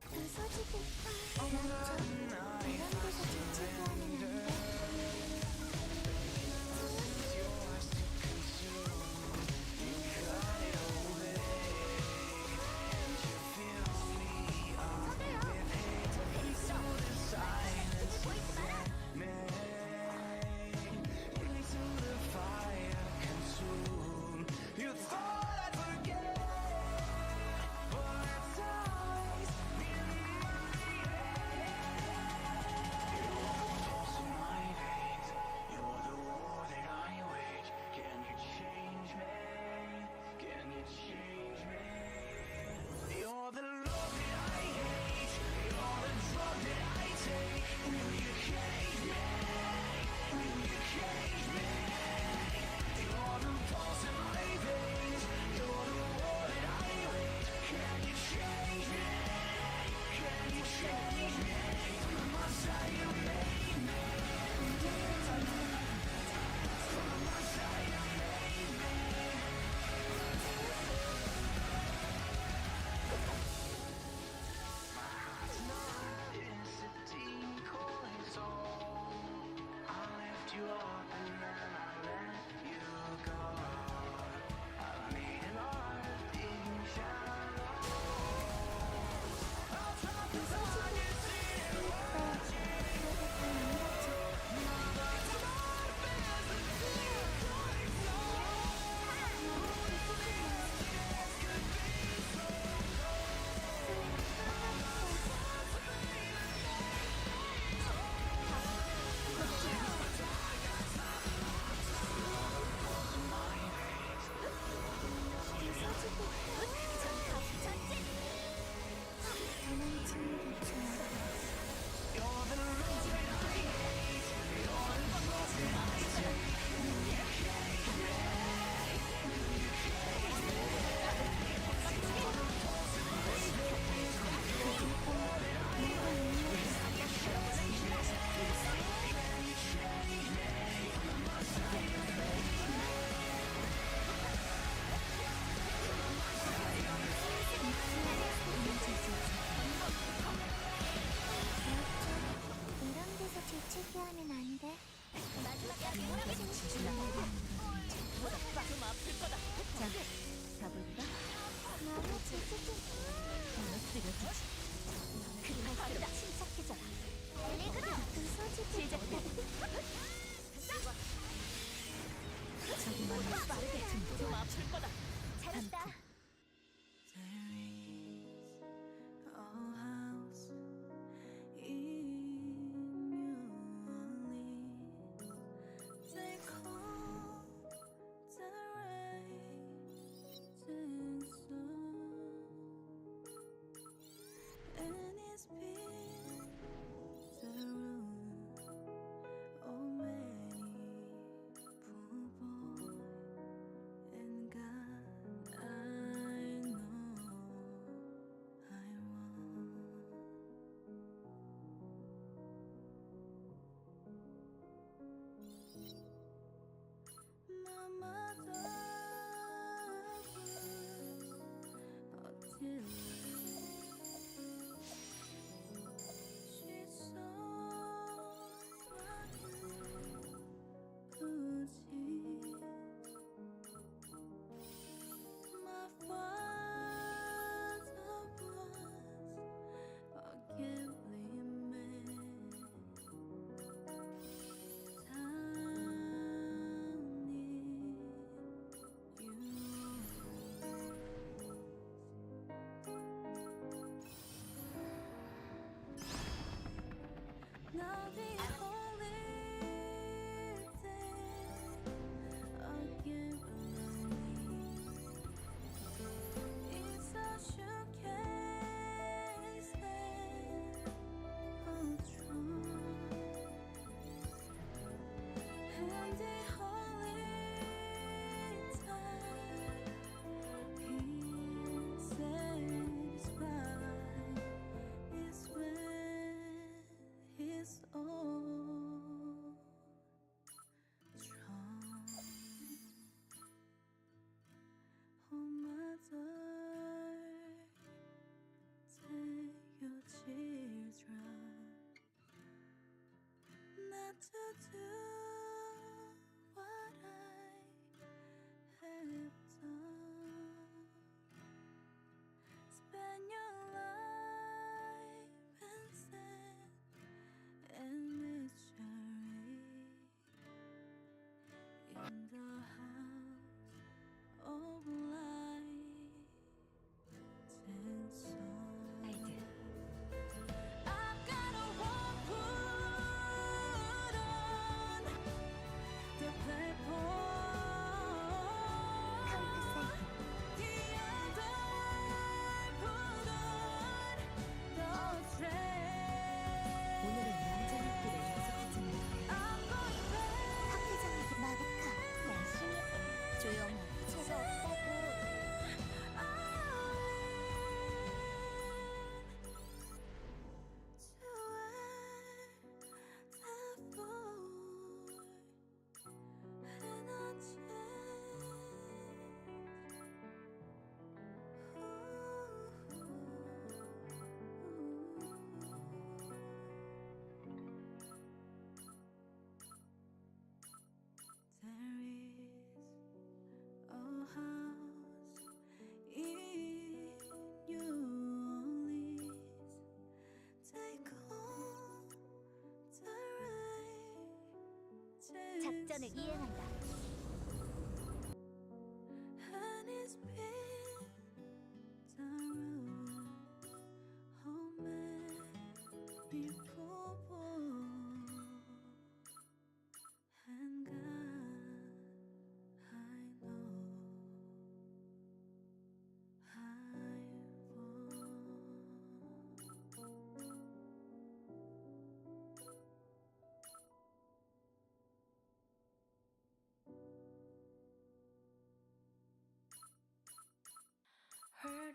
부서지겠다. 난좀 이런 데서 자취하는데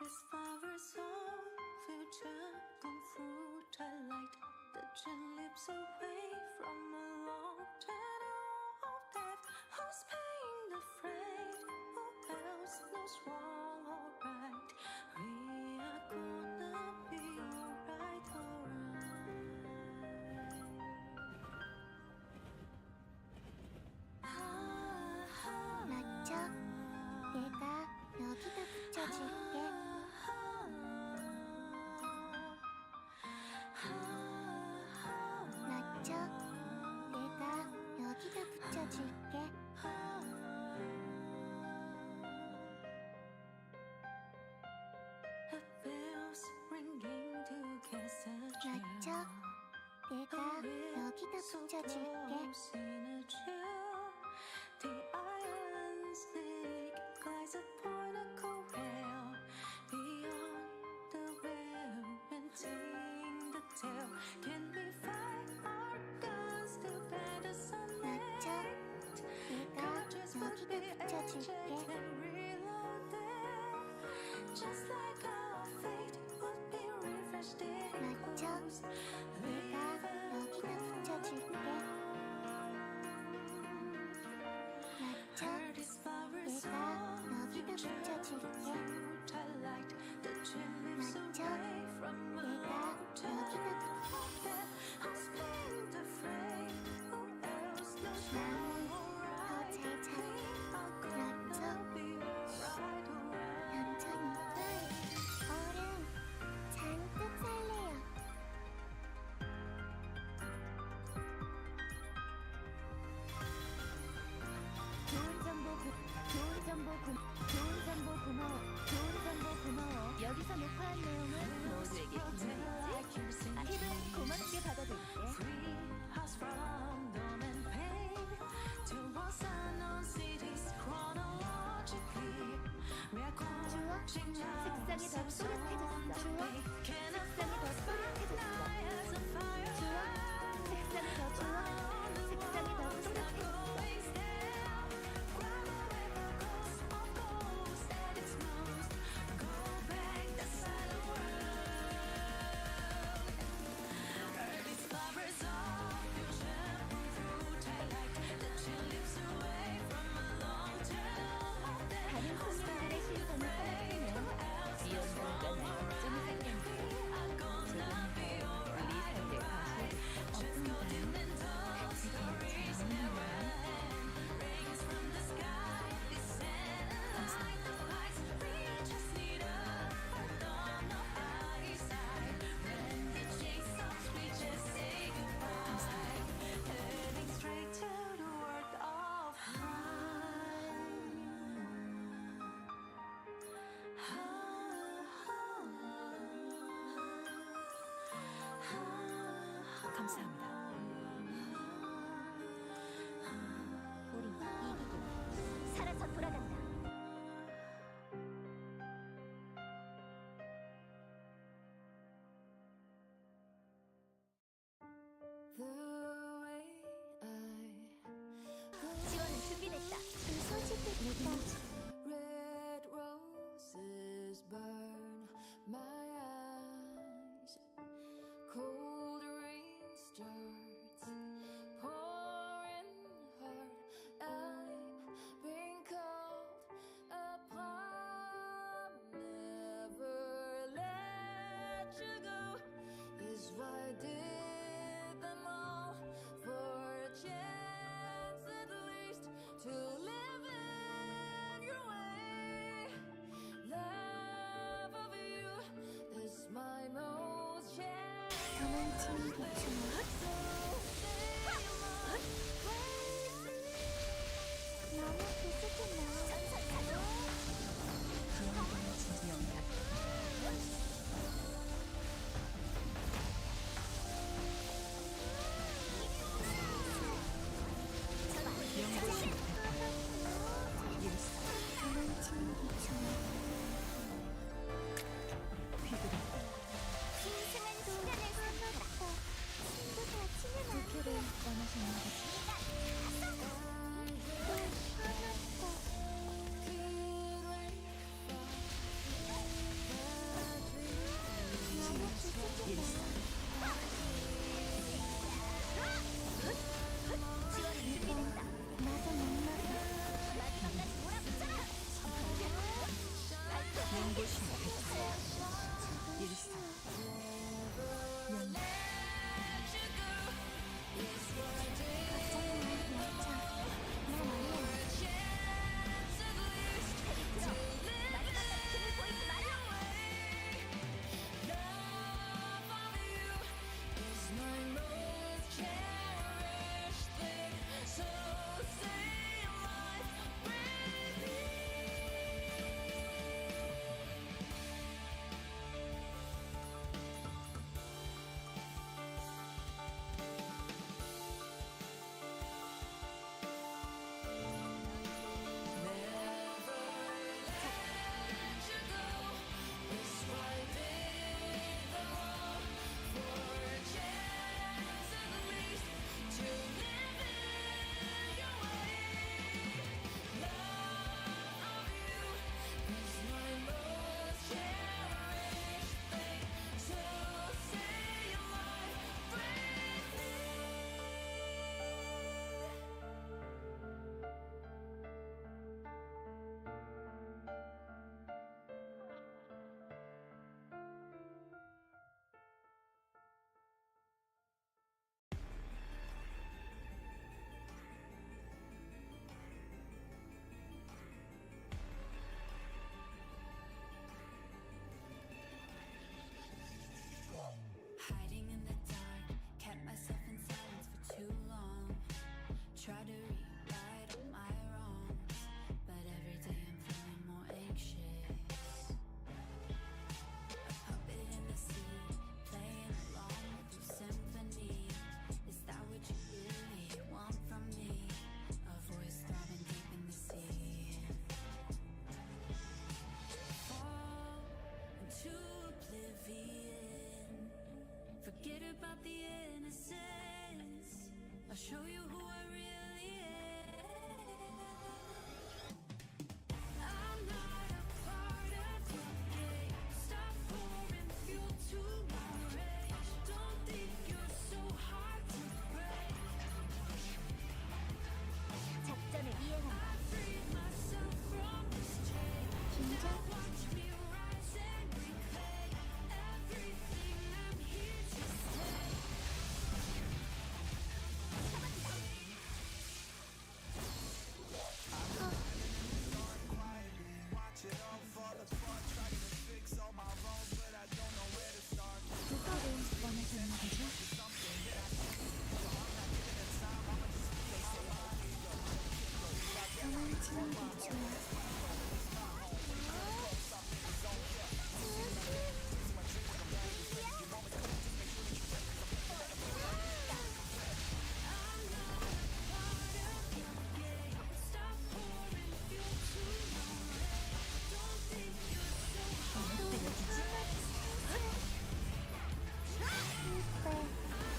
Paris flowers of future come through twilight. The gin lips away from a long shadow of death. Who's paying the freight? Who else knows wrong or right? We are gonna be alright, alright. 맞죠? 내가 여기다 붙여줄게. 맞죠? 내가 여기다 붙여줄게. Bells ringing together. 맞죠? 내가 여기다 붙여줄게. The iron snake glides upon a corail beyond the rail and ting the tail. Can we fight our guns to bend the sunlight? 내가 여기다 붙여줄게. Just like our fate would be refreshed in 맞죠? 내가 여기다 붙여줄게. 맞죠? 내가 여기다 붙여줄게. 맞죠? 내가 여기다 얼음 잔뜩 살래요. 좋은 정보 고마워. 여기서 녹화한 내용은 모두에게 비밀이지? 팁은 고맙게 받아들일게. 색상이 더 또렷해졌어. 색상이 더 또렷해졌어. 색상이 더 좋아. 색상이 더 또렷해졌어. 다른 손님들의 시선을 떨어뜨리면 지원군과 날 좀 살렸는데 우리 삶의 과실 어떤 사람 같이 감사합니다. 우리 이기고 살아서 돌아간다. 지원은 준비됐다. 이 소식을 듣다. Red roses burn my eyes. Cold rain starts pouring hard. I've been called upon. Never let you go. Is why I did them all for a chance at least to live in your way. Love of you is my most cherished. 도망치는 기총. 너무 비슷했나? 그원군의 진영이다. 도망치는 기총. 싱싱한 시간을 살았다. 친구 다치면 안 돼. 원하시는 거지? 또 화났다.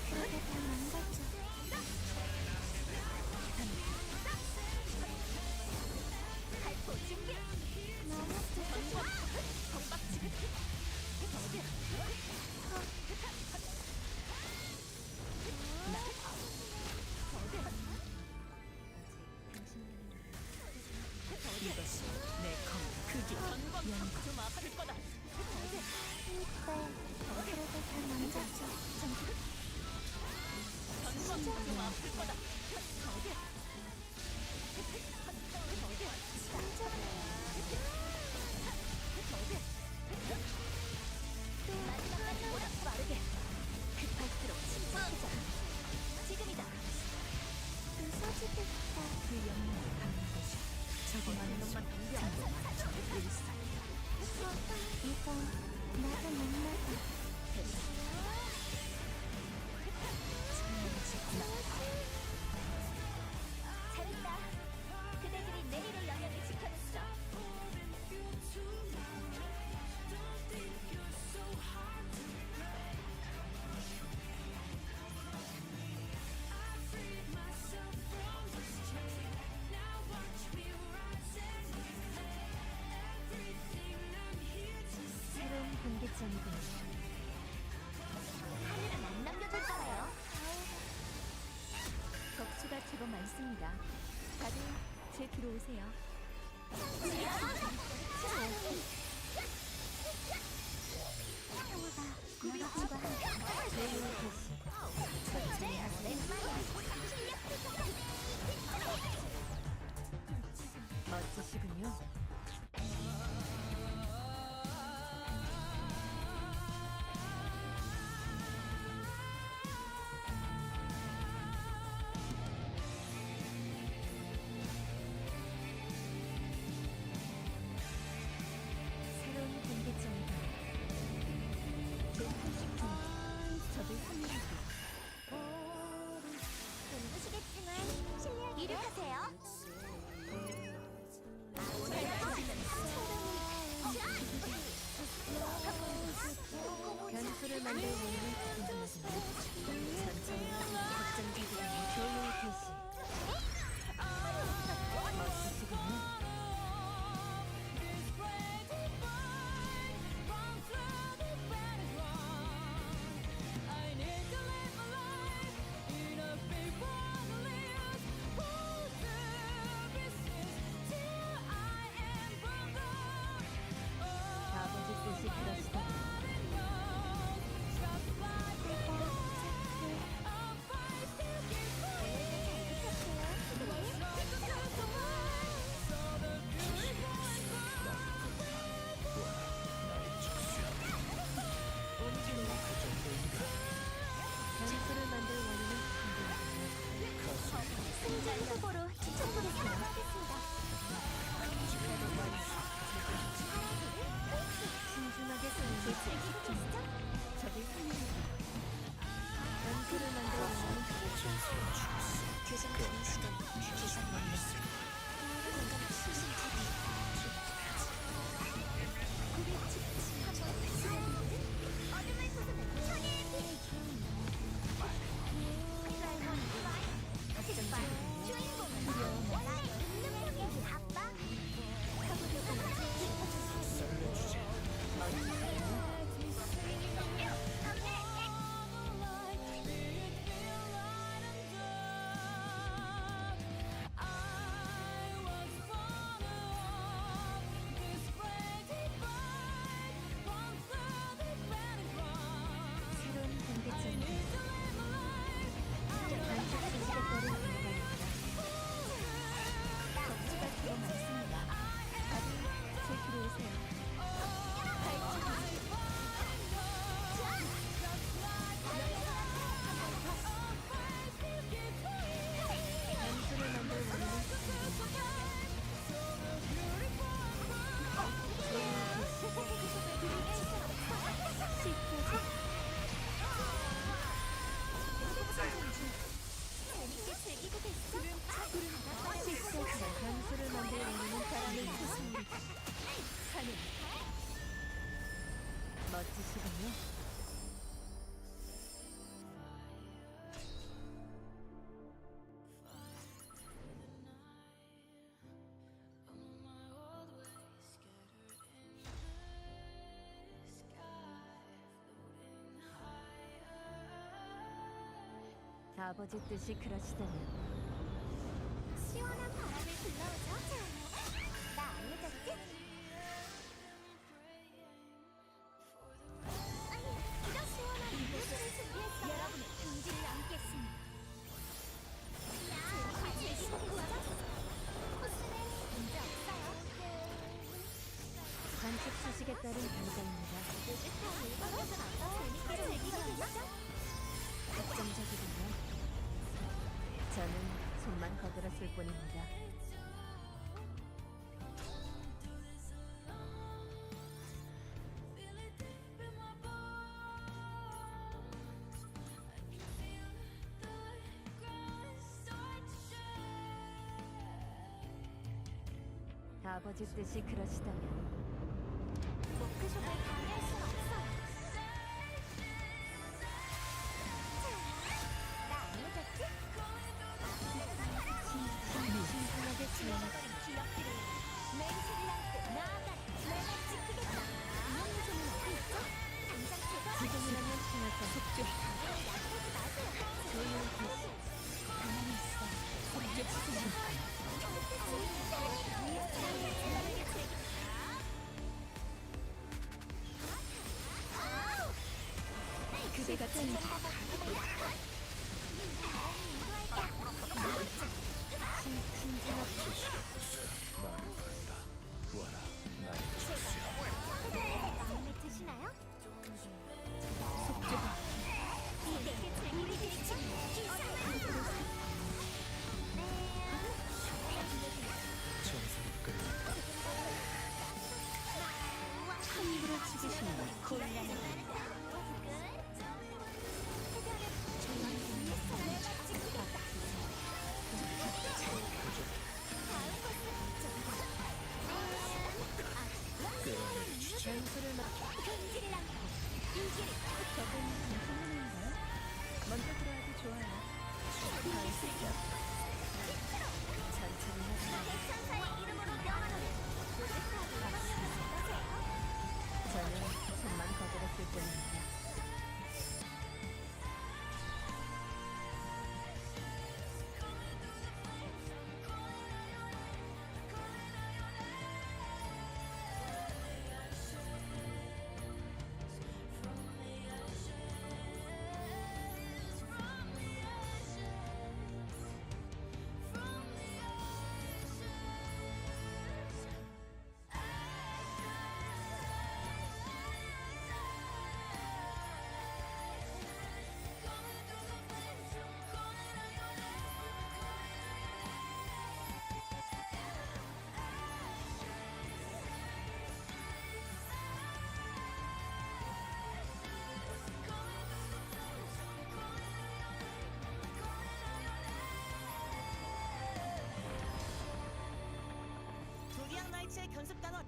그게 다 망가져. 발포 준비. 너무 뜨거워. 정박 지금. 이것이 내 크기. 연구 좀 아플 거다. 그게 다 망가져. 전방 좀 아플 거다. 마지막까지보다 빠르게. 급할수록 침착해져. 지금이다. 부서지겠다. 그 영역을 갖는 것이 적응하는 것만 전부 맞춰 일상. 이거 나도 못 나가. 잘했다. 그대들이 내일의 영역을 지켜냈어. 새로운 공개점이군요. 하늘은 안 남겨줄 거예요. 격수가 제법 많습니다. 다들 제 뒤로 오세요. 나가봐. 멋지시군요. 새로운 공개점이다. 높은 적을 섬유하고 힘드시겠지만 실력 이륙하세요. 변수를 만들 원인을 구분하지만 천천히 확정되기를 조용히 개시. 멋지시군요. 아버지 뜻이 그러시다. 멋지시군요. 아버지 뜻이 그러시다면 시원한 바람을 불러오죠. 자, 나 알려줬지? 아니, 이런 시원한 이곳을 준비했어요. 여러분의 긍지를 안겠습니다. 재밌게 구하자. 코스는 문제 없어요. 관측 수식에 따른 결과입니다. 재밌게 즐기겠죠? 걱정적이군요. 저는 손만 거들었을 뿐입니다. 아버지 뜻이 그러시다면 워크숍을 방해할 순 없어요. 자, 나 알려줬지? 신선하게 지어나가 기억들을 맨실랑트 나아가라. 내가 지키겠다. 이용료소는 어디 있죠? 당장 제거하라. 지금이라면 신할까 속죄 가게를 약하지 마세요. 조용히 가만히 있어 속죄 지금 그대가 짠 마음에 드시나요? 내게 재미를 드리죠? 함부로 죽이시는 곤란한 전술을 맡겨 적은 무슨일인가요? 먼저 들어와도 좋아요. 더 있을게요. 천천히 하세요. 천사의 이름으로 명하노니 저는 손만 거들었을 뿐입니다. 조리앙 나이츠의 견습단원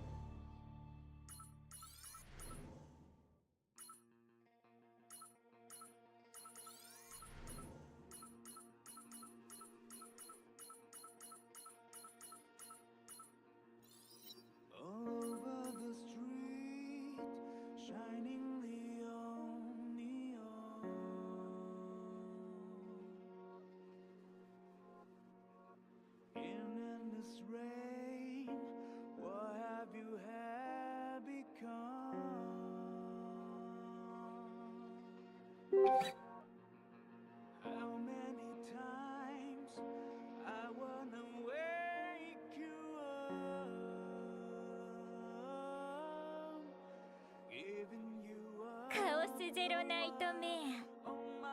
All over the street, shining neon, neon. In endless rain, what have you had become? How many times I wanna wake you up, giving you up カオスゼロナイトメア on my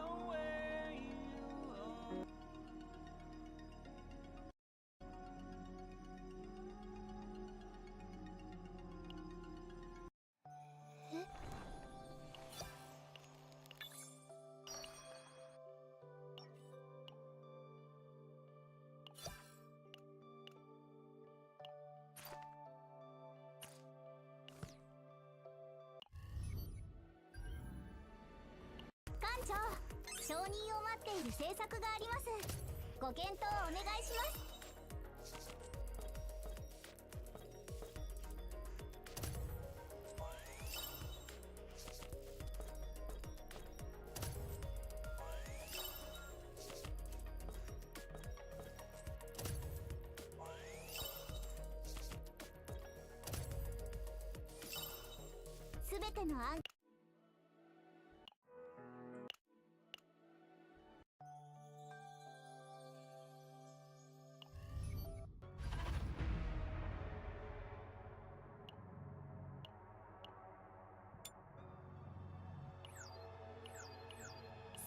own way. 承認を待っている政策があります。ご検討お願いします。すべての案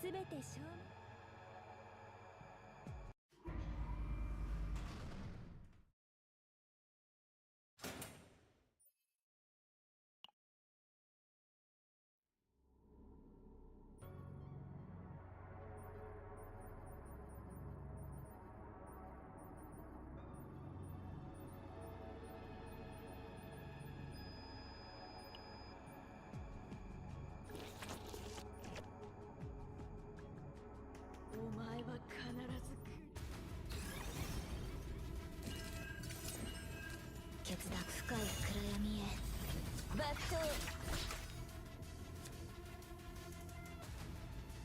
すべて証明。お前は必ず来る。決断深い暗闇へ抜刀。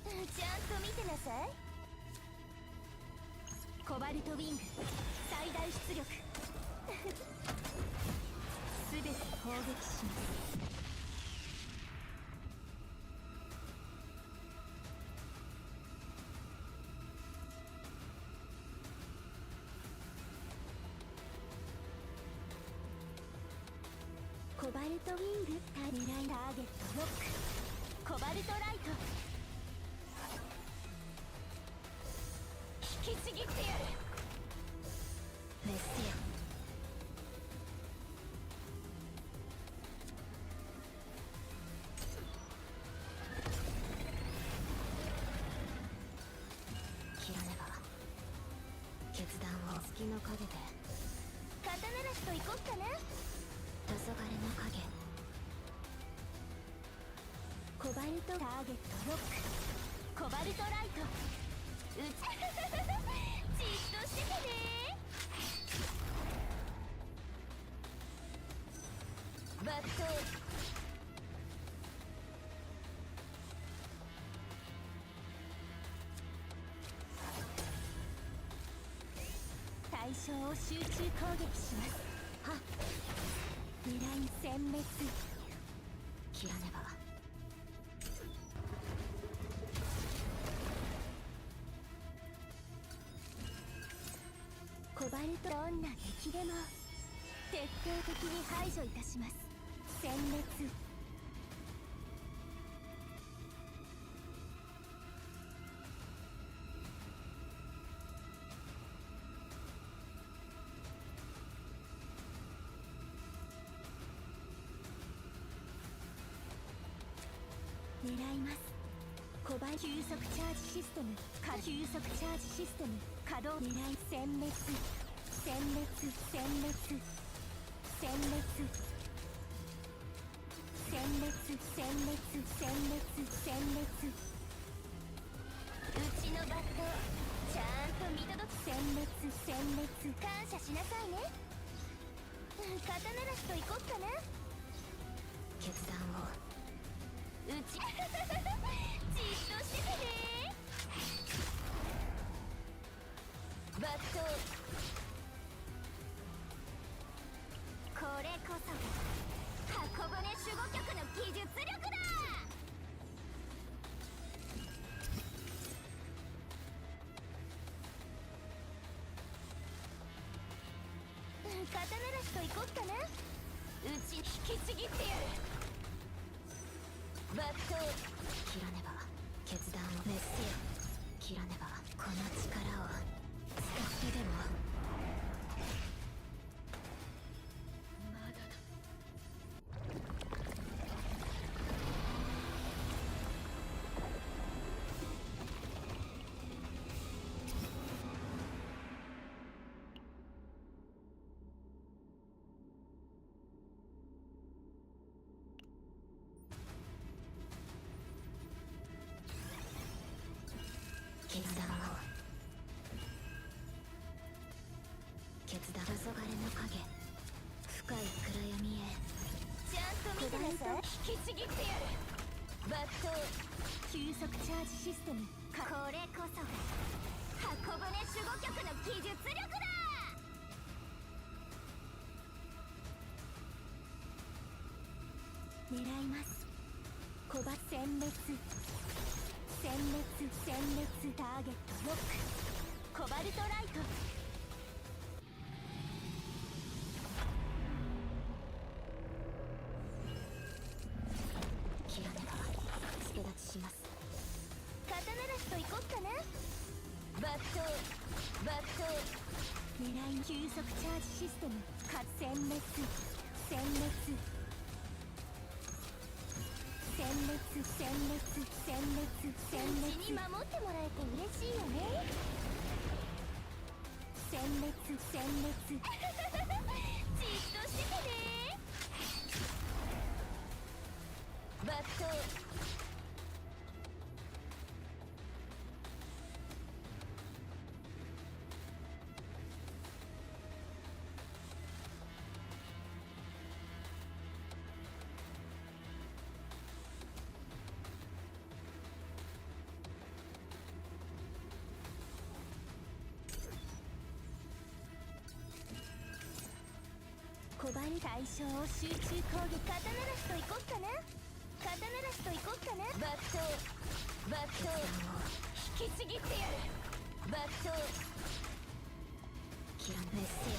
ちゃんと見てなさい。コバルトウィング最大出力すべて攻撃します。コバルトウィング狙いターゲットロック。コバルトライト引きちぎってやる。メスよ。切らねば。決断を月の陰で刀なしと行こっかな。黄昏の影。コバルトターゲットロック。コバルトライトじっとしててね。抜刀。対象を集中攻撃します。はっ。狙い殲滅。切らねば。コバルトどんな敵でも徹底的に排除いたします。殲滅。狙います。コバ急速チャージシステム急速チャージシステム稼働。狙い殲滅殲滅殲滅殲滅殲滅殲滅殲滅殲滅。うちのバットちゃんと見届く。殲滅殲滅。感謝しなさいね。刀なしと行こっかな。決断をじっとしててね。抜刀。これこそが箱舟守護局の技術力だ。刀なしと行こっかな。うち引きちぎってやる。抜刀。切らねば。決断を熱せよ。切らねば。この力を使ってでも。まだだ。暗闇へ。ちゃんと見てなさい。引きちぎってやる。抜刀急速チャージシステム。これこそが箱舟守護局の技術力だ。狙います。小バ殲滅殲滅殲滅。ターゲットロック。コバルトライト。切らねば助立ちします。刀出しといこっかな。抜刀抜刀。狙い急速チャージシステム。殲滅殲滅殲滅殲滅殲滅殲滅。うちに守ってもらえて嬉しいよね。殲滅殲滅じっとしててね。抜刀小バル対象を集中攻撃。刀出しといこっかな。刀出しといこっかな。抜刀抜刀引きちぎってやる。抜刀きらめせよ。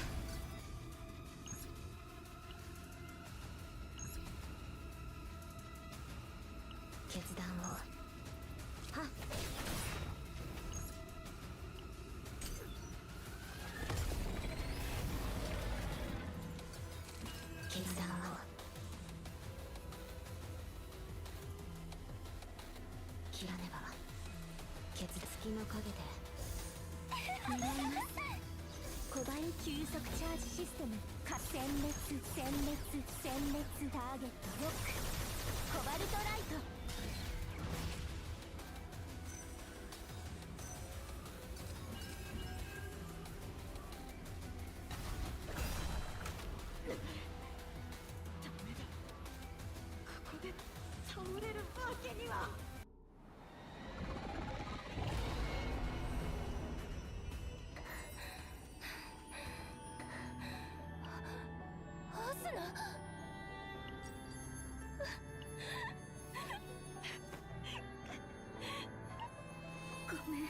決断を。はっ決断を。切らねば。月の陰で狙います。小バル急速チャージシステム。殲滅殲滅殲滅。ターゲットロック。コバルトライト。ここで倒れるわけには。アスナ。ごめんユ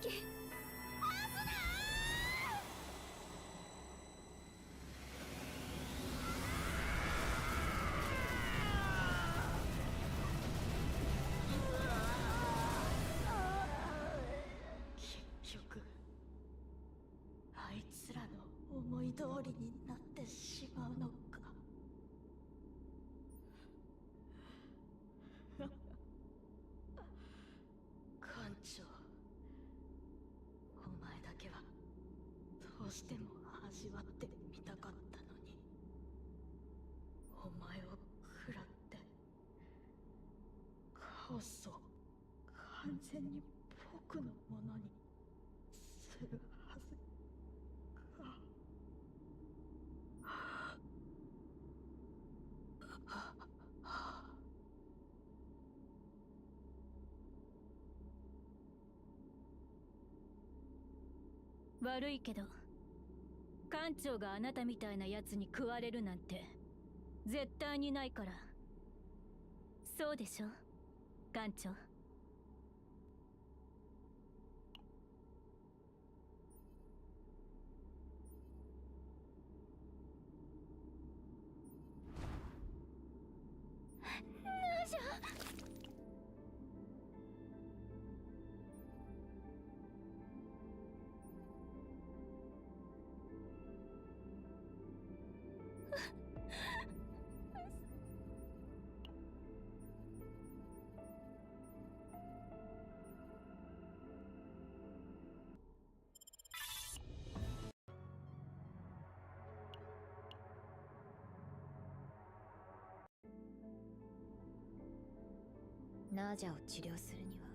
キ。アスナ結局あいつらの思い通りになってしまうのか。艦長、お前だけはどうしても味わってみたかったのに、お前を食らってカオスを完全に僕のものにするはずか。悪いけど艦長があなたみたいなやつに食われるなんて絶対にないから。そうでしょ艦長。ナジャ。ナージャを治療するには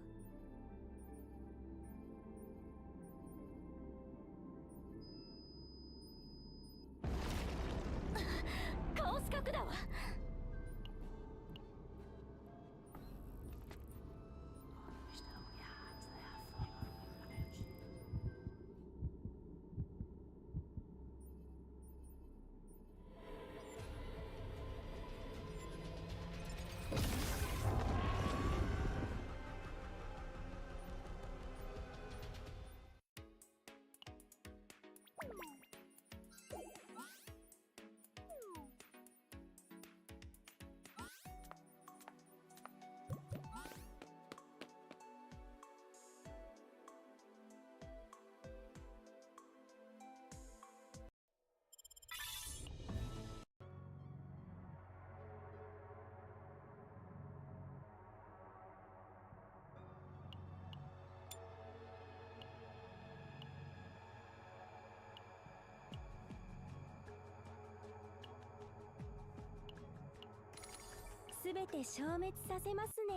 すべて消滅させますね。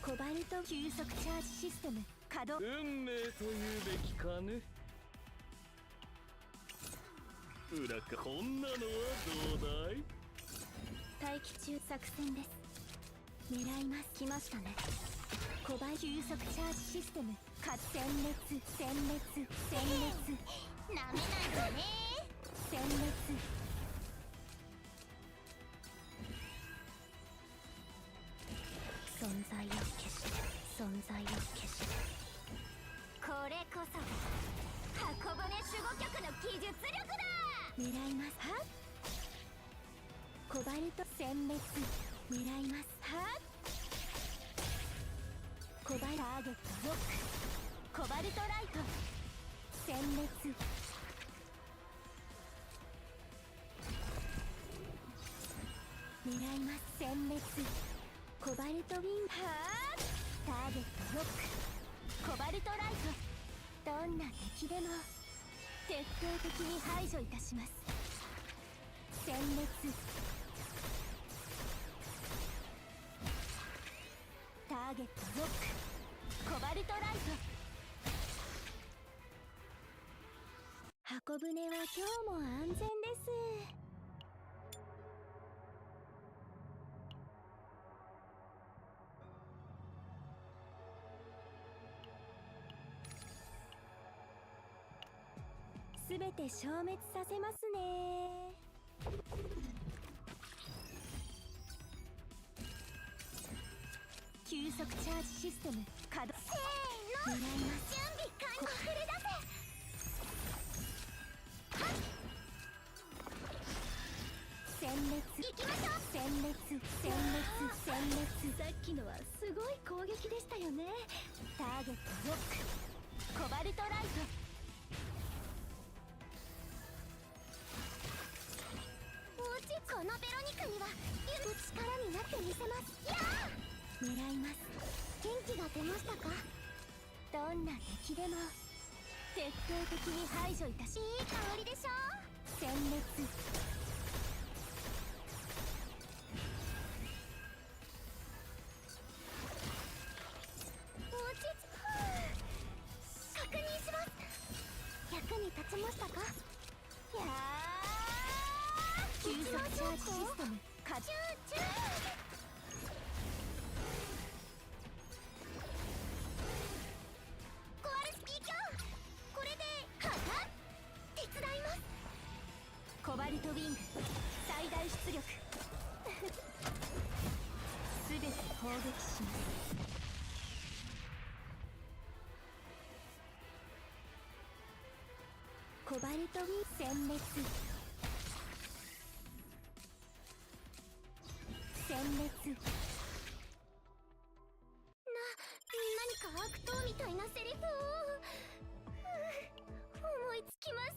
コバルト急速チャージシステム稼働。運命というべきかね。裏かこんなのはどうだい。待機中作戦です。狙います。来ましたね。コバ急速チャージシステム殲滅殲滅殲滅なめないでね。殲滅。存在を消して存在を消して。これこそが箱舟守護局の技術力だ。狙います。はっ。コバルト殲滅狙います。はっ。コバルターゲットロックコバルトライト殲滅。狙います殲滅。コバルトウィンハーターゲットロックコバルトライト。どんな敵でも徹底的に排除いたします。殲滅。ターゲットロックコバルトライト。箱舟は今日も安全です。すべて消滅させますね。急速チャージシステム稼働。せーの、狙います。準備完了。触れ出せ。殲滅。行きましょう。殲滅殲滅殲滅。さっきのはすごい攻撃でしたよね。ターゲットロックコバルトライト。このベロニカには力になってみせます。やあ、狙います。元気が出ましたか。どんな敵でも徹底的に排除いたし。いい香りでしょ。殲滅。落ち着確認します。役に立ちましたか。やー急速チャージシステム稼働。コアルスピーキャー、これではた手伝います。コバルトウィング最大出力すべて砲撃します。コバルトウィン殲滅殲滅。何か悪党みたいなセリフを思いつきません。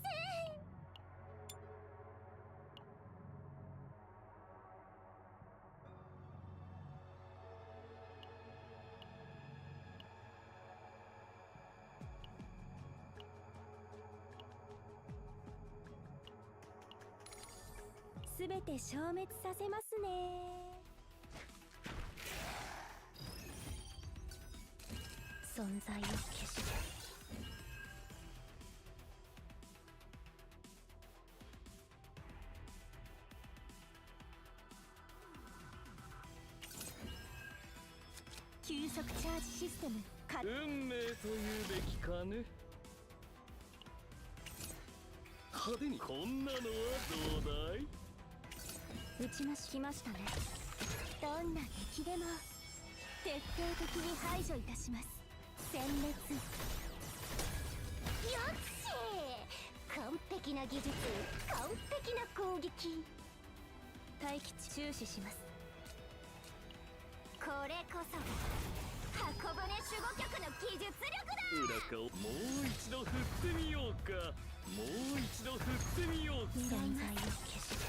すべて消滅させますね。存在を消して急速チャージシステム運命というべきかね。派手にこんなのはどうだい。打ちましきましたね。どんな敵でも徹底的に排除いたします。殲滅。よっしー、完璧な技術、完璧な攻撃。待機注視します。これこそが箱舟守護局の技術力だ。裏かをもう一度振ってみようか。もう一度振ってみよう。存在を消して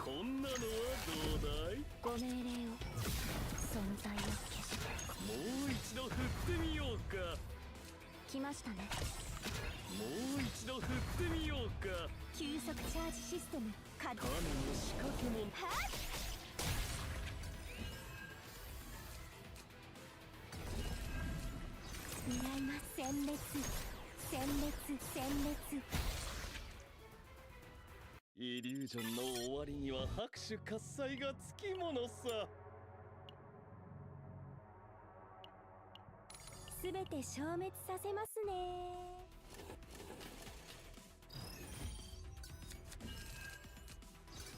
こんなのはどうだい。ご命令を。存在を消してもう一度振ってみようか。来ましたね。もう一度振ってみようか。急速チャージシステム稼神働。の仕掛けもはっ狙います。殲滅殲滅殲滅。イリュージョンの終わりには拍手喝采がつきものさ。すべて消滅させますね。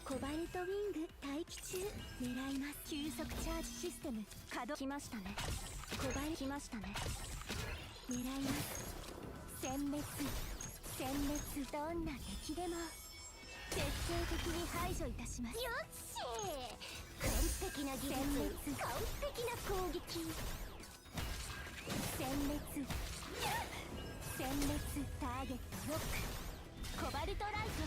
コバルトウィング待機中。狙います。急速チャージシステム稼働。来ましたね。コバル来ましたね。狙います。殲滅殲滅。どんな敵でも徹底的に排除いたします。よっしー、完璧な技術、完璧な攻撃。殲滅殲滅。ターゲットロック。コバルトライト。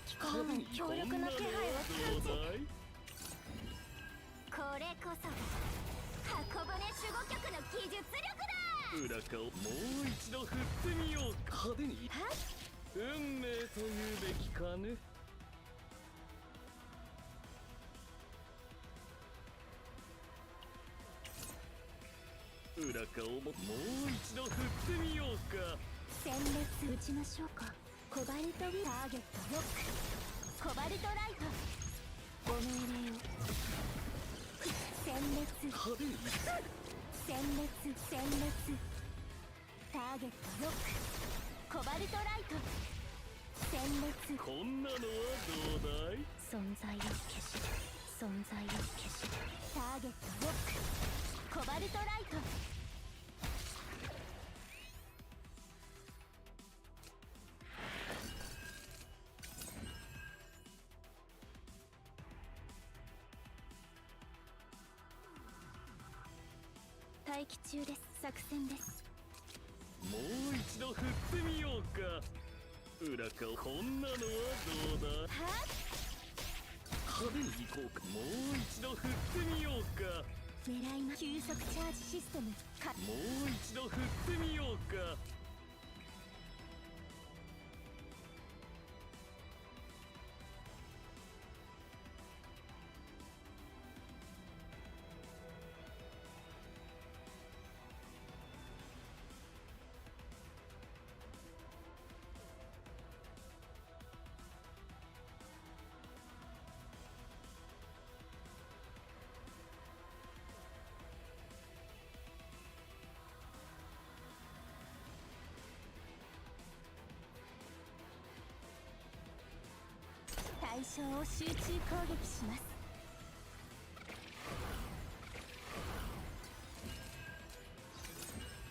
敵からの強力な気配を感じ。どうだい。これこそが箱舟守護局の技術力だ。裏顔もう一度振ってみようか。派手にはっ運命というべきかね。裏顔ももう一度振ってみようか。殲滅打ちましょうか。コバルトウィターゲットロック。コバルトライト。ご命令を。殲滅派手に殲滅殲滅。ターゲットロック。コバルトライト。殲滅。こんなのはどうだい。存在を消して存在を消して。ターゲットロック。コバルトライト。待機中です。作戦です。もう一度振ってみようか。裏顔こんなのはどうだ。はっ派手に行こうか。もう一度振ってみようか。狙います。急速チャージシステムか。もう一度振ってみようか。対象を集中攻撃します。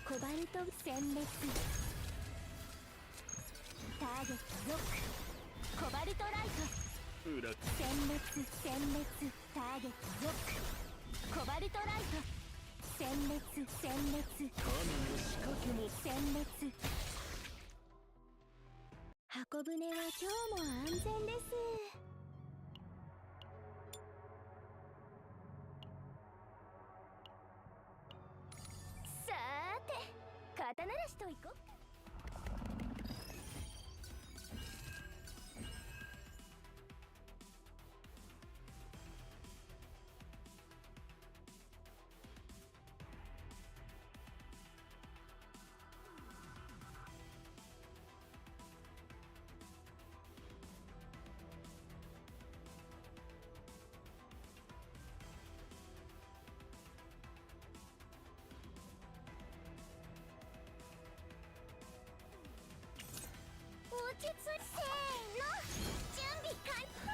コバルト殲滅。ターゲットロック。コバルトライト。裏殲滅殲滅。ターゲットロック。コバルトライト。殲滅殲滅。神の仕掛けも殲滅。箱舟は今日も安全です。さーて、肩慣らしといこっか。落ち着いせーの、準備完了。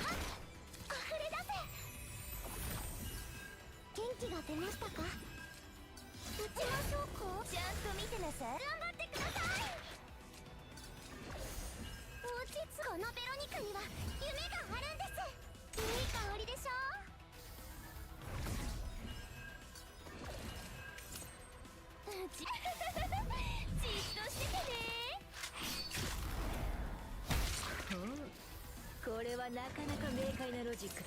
はっ、溢れ出せ。元気が出ましたか。打ちましょうか。ちゃんと見てなさい。頑張ってください。落ち着く。このベロニカには夢があるんです。いい香りでしょ。じっとしててね。これはなかなか明快なロジックだ。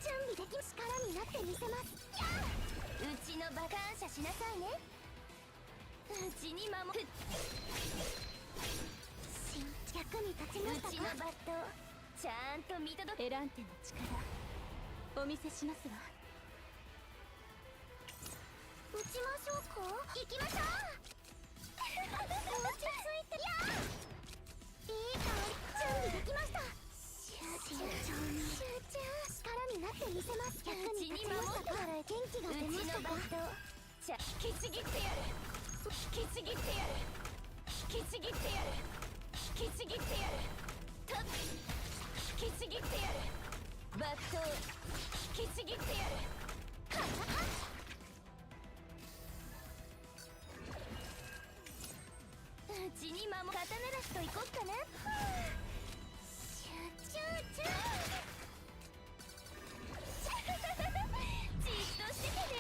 準備できる力になってみせます。うちのバ感謝しなさいね。うちに守る。役に立ちましたか。うちのバットちゃんと見届け。エランテの力お見せしますわ。打ちましょうか。行きましょう。落ち着いて。いい香り。準備できました。集中力になってみせます。役に立ちましたから元気が出ましたか。じゃ引きちぎってやる。引きちぎってやる。引きちぎってやる。引きちぎってやる。と引きちぎってやる。バット引きちぎってやる。はっはっ。うちに肩慣らしといこっかな。集中じっとしててね。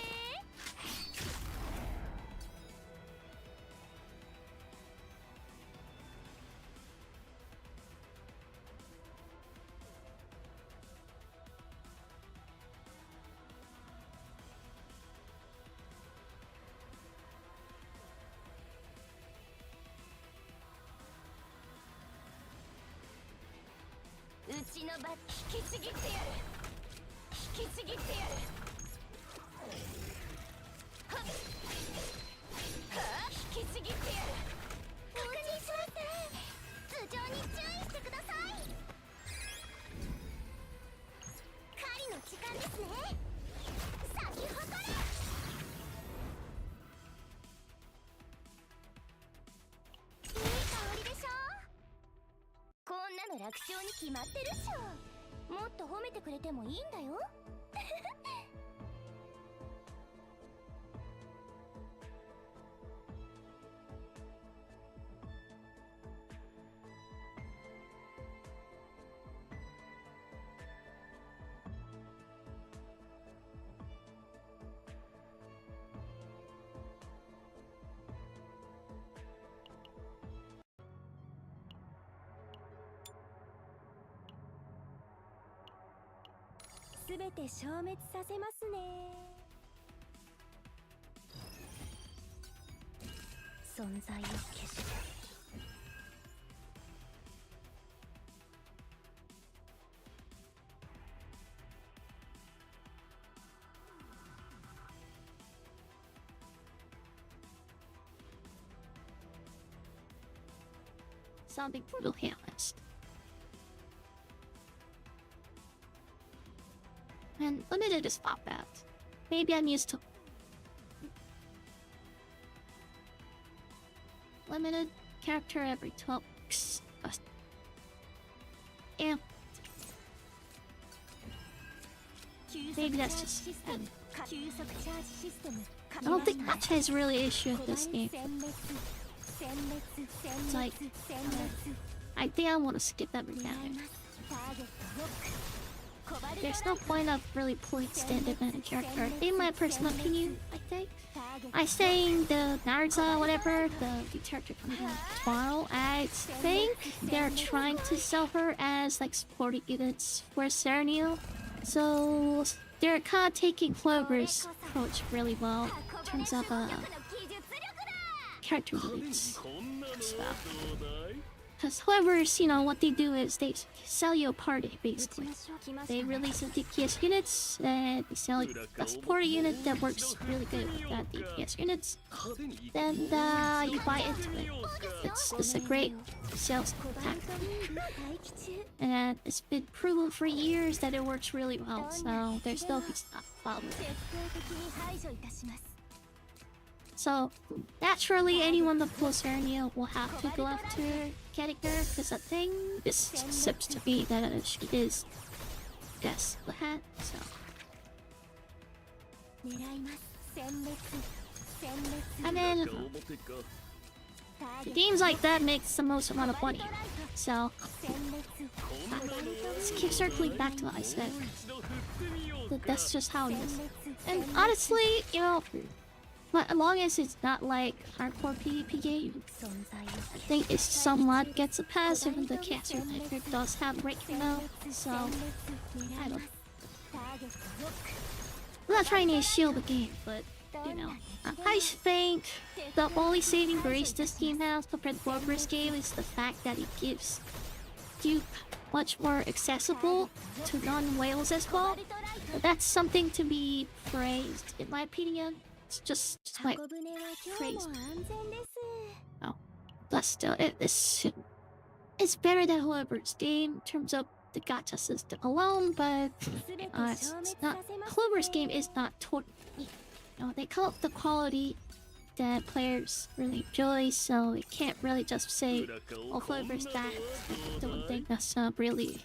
うちのバッ引きちぎってやる。引きちぎってやる。はっはっ引きちぎってやる。確認します。頭上に注意してください。狩りの時間ですね。咲き誇れ。いい香りでしょ。こんなの楽勝に決まってるっしょ。もっと褒めてくれてもいいんだよ。すべて消滅させますね。存在を消して。Sounding brutal handless. And limited is not bad. Maybe I'm used to limited character every 12 weeks. Yeah. Maybe that's just I don't think gacha is really an issue with this game. It's like I think I want to skip that mechanic. There's no point of really pulling standard mana character. In my personal opinion, I think. I saying the Naruto, whatever, the character coming out tomorrow, I think they're trying to sell her as like supporting units for Serenio. So they're kind of taking Clover's approach really well in terms of character units. Because Clover's, you know, what they do is they sell you a party, basically. They release the DPS units, and they sell you a support unit that works really good with that DPS units. Then you buy into it. It's a great sales tactic. And it's been proven for years that it works really well, so there's no problem with it. So, naturally, anyone that pulls Serenio will have to go after getting her, because I think this seems to be that she is desolate, so... And then... games like that makes the most amount of money, so... let's keep circling back to what I said. That's just how it is. And honestly, you know... but as long as it's not like hardcore PvP game, I think it somewhat gets a pass even the caster knifer does have breaking now, so I don't I'm not trying to shield the game, but you know, I think the only saving grace this game has compared to Warbur's game is the fact that it gives Duke much more accessible to non-whales as well. But that's something to be praised, in my opinion. It's just my praise. Oh, but still, it's better than Clover's game in terms of the gacha system alone, but it's not. Clover's game is not totally. You know, they call it the quality that players really enjoy, so it can't really just say, "Oh, Clover's bad." I don't think that's a really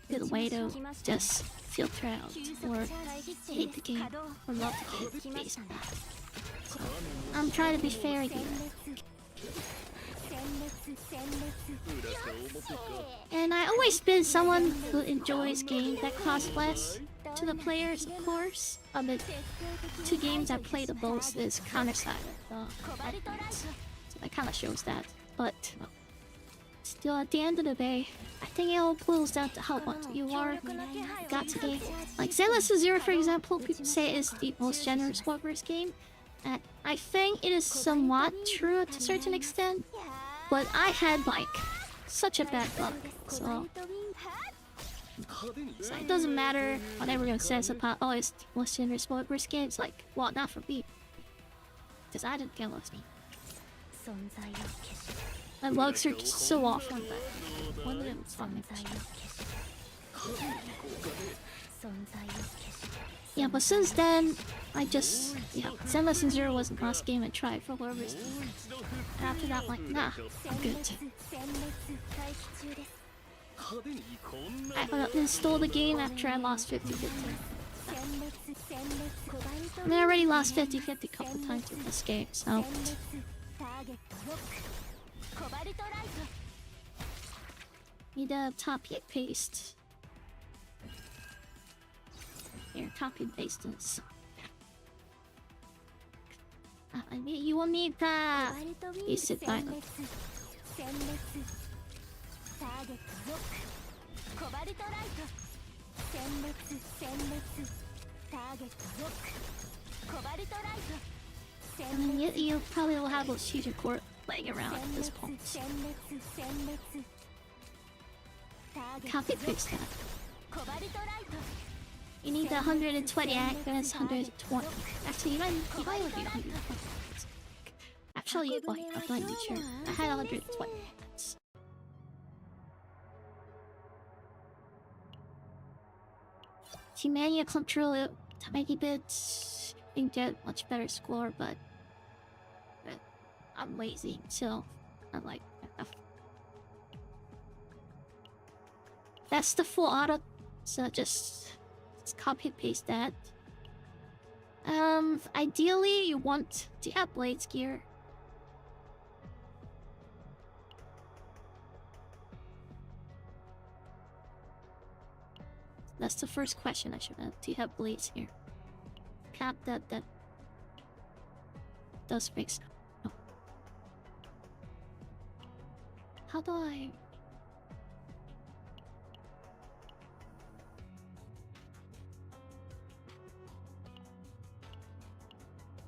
good way to just filter out or hate the game or love the game based on that. So I'm trying to be fair here. And I always been someone who enjoys games that cost less to the players, of course. The two games I play the most is Counter-Strike. So that kind of shows that. But still, at the end of the day, I think it all boils down to how much you are gacha game. Like Zenless Zero, for example, people say is the most generous Warbur's game. And I think it is somewhat true to a certain extent. But I had like such a bad luck, so it doesn't matter what everyone says about, oh, it's the most generous Warbur's game. It's like, well, not for me, because I didn't get lost. My lugs are just so awful. But one of them is fun. Yeah, but since then, I just, Zenless Zero was the last game I tried for Warbur's. And after that, like, nah, I'm good. I uninstalled the game after I lost 50-50. I mean, I already lost 50-50 a couple times in this game, so... Need a copy and paste. Here, copy and paste this. I mean, you will need that. Paste it back. I mean, you probably will have those fusion core laying around at this point. Copy paste that. You need the 120 accuracy, 120. Actually, you might need 120. Actually, I'm not even sure. I had 120. T-Mania control tiny bits. I think get much better score, but I'm lazy, so I'm like, that's the full auto. So just copy and paste that. Ideally, you want to have Blades gear. That's the first question I should have. Do you have Blades here? Cap that does make sense. No. How do I...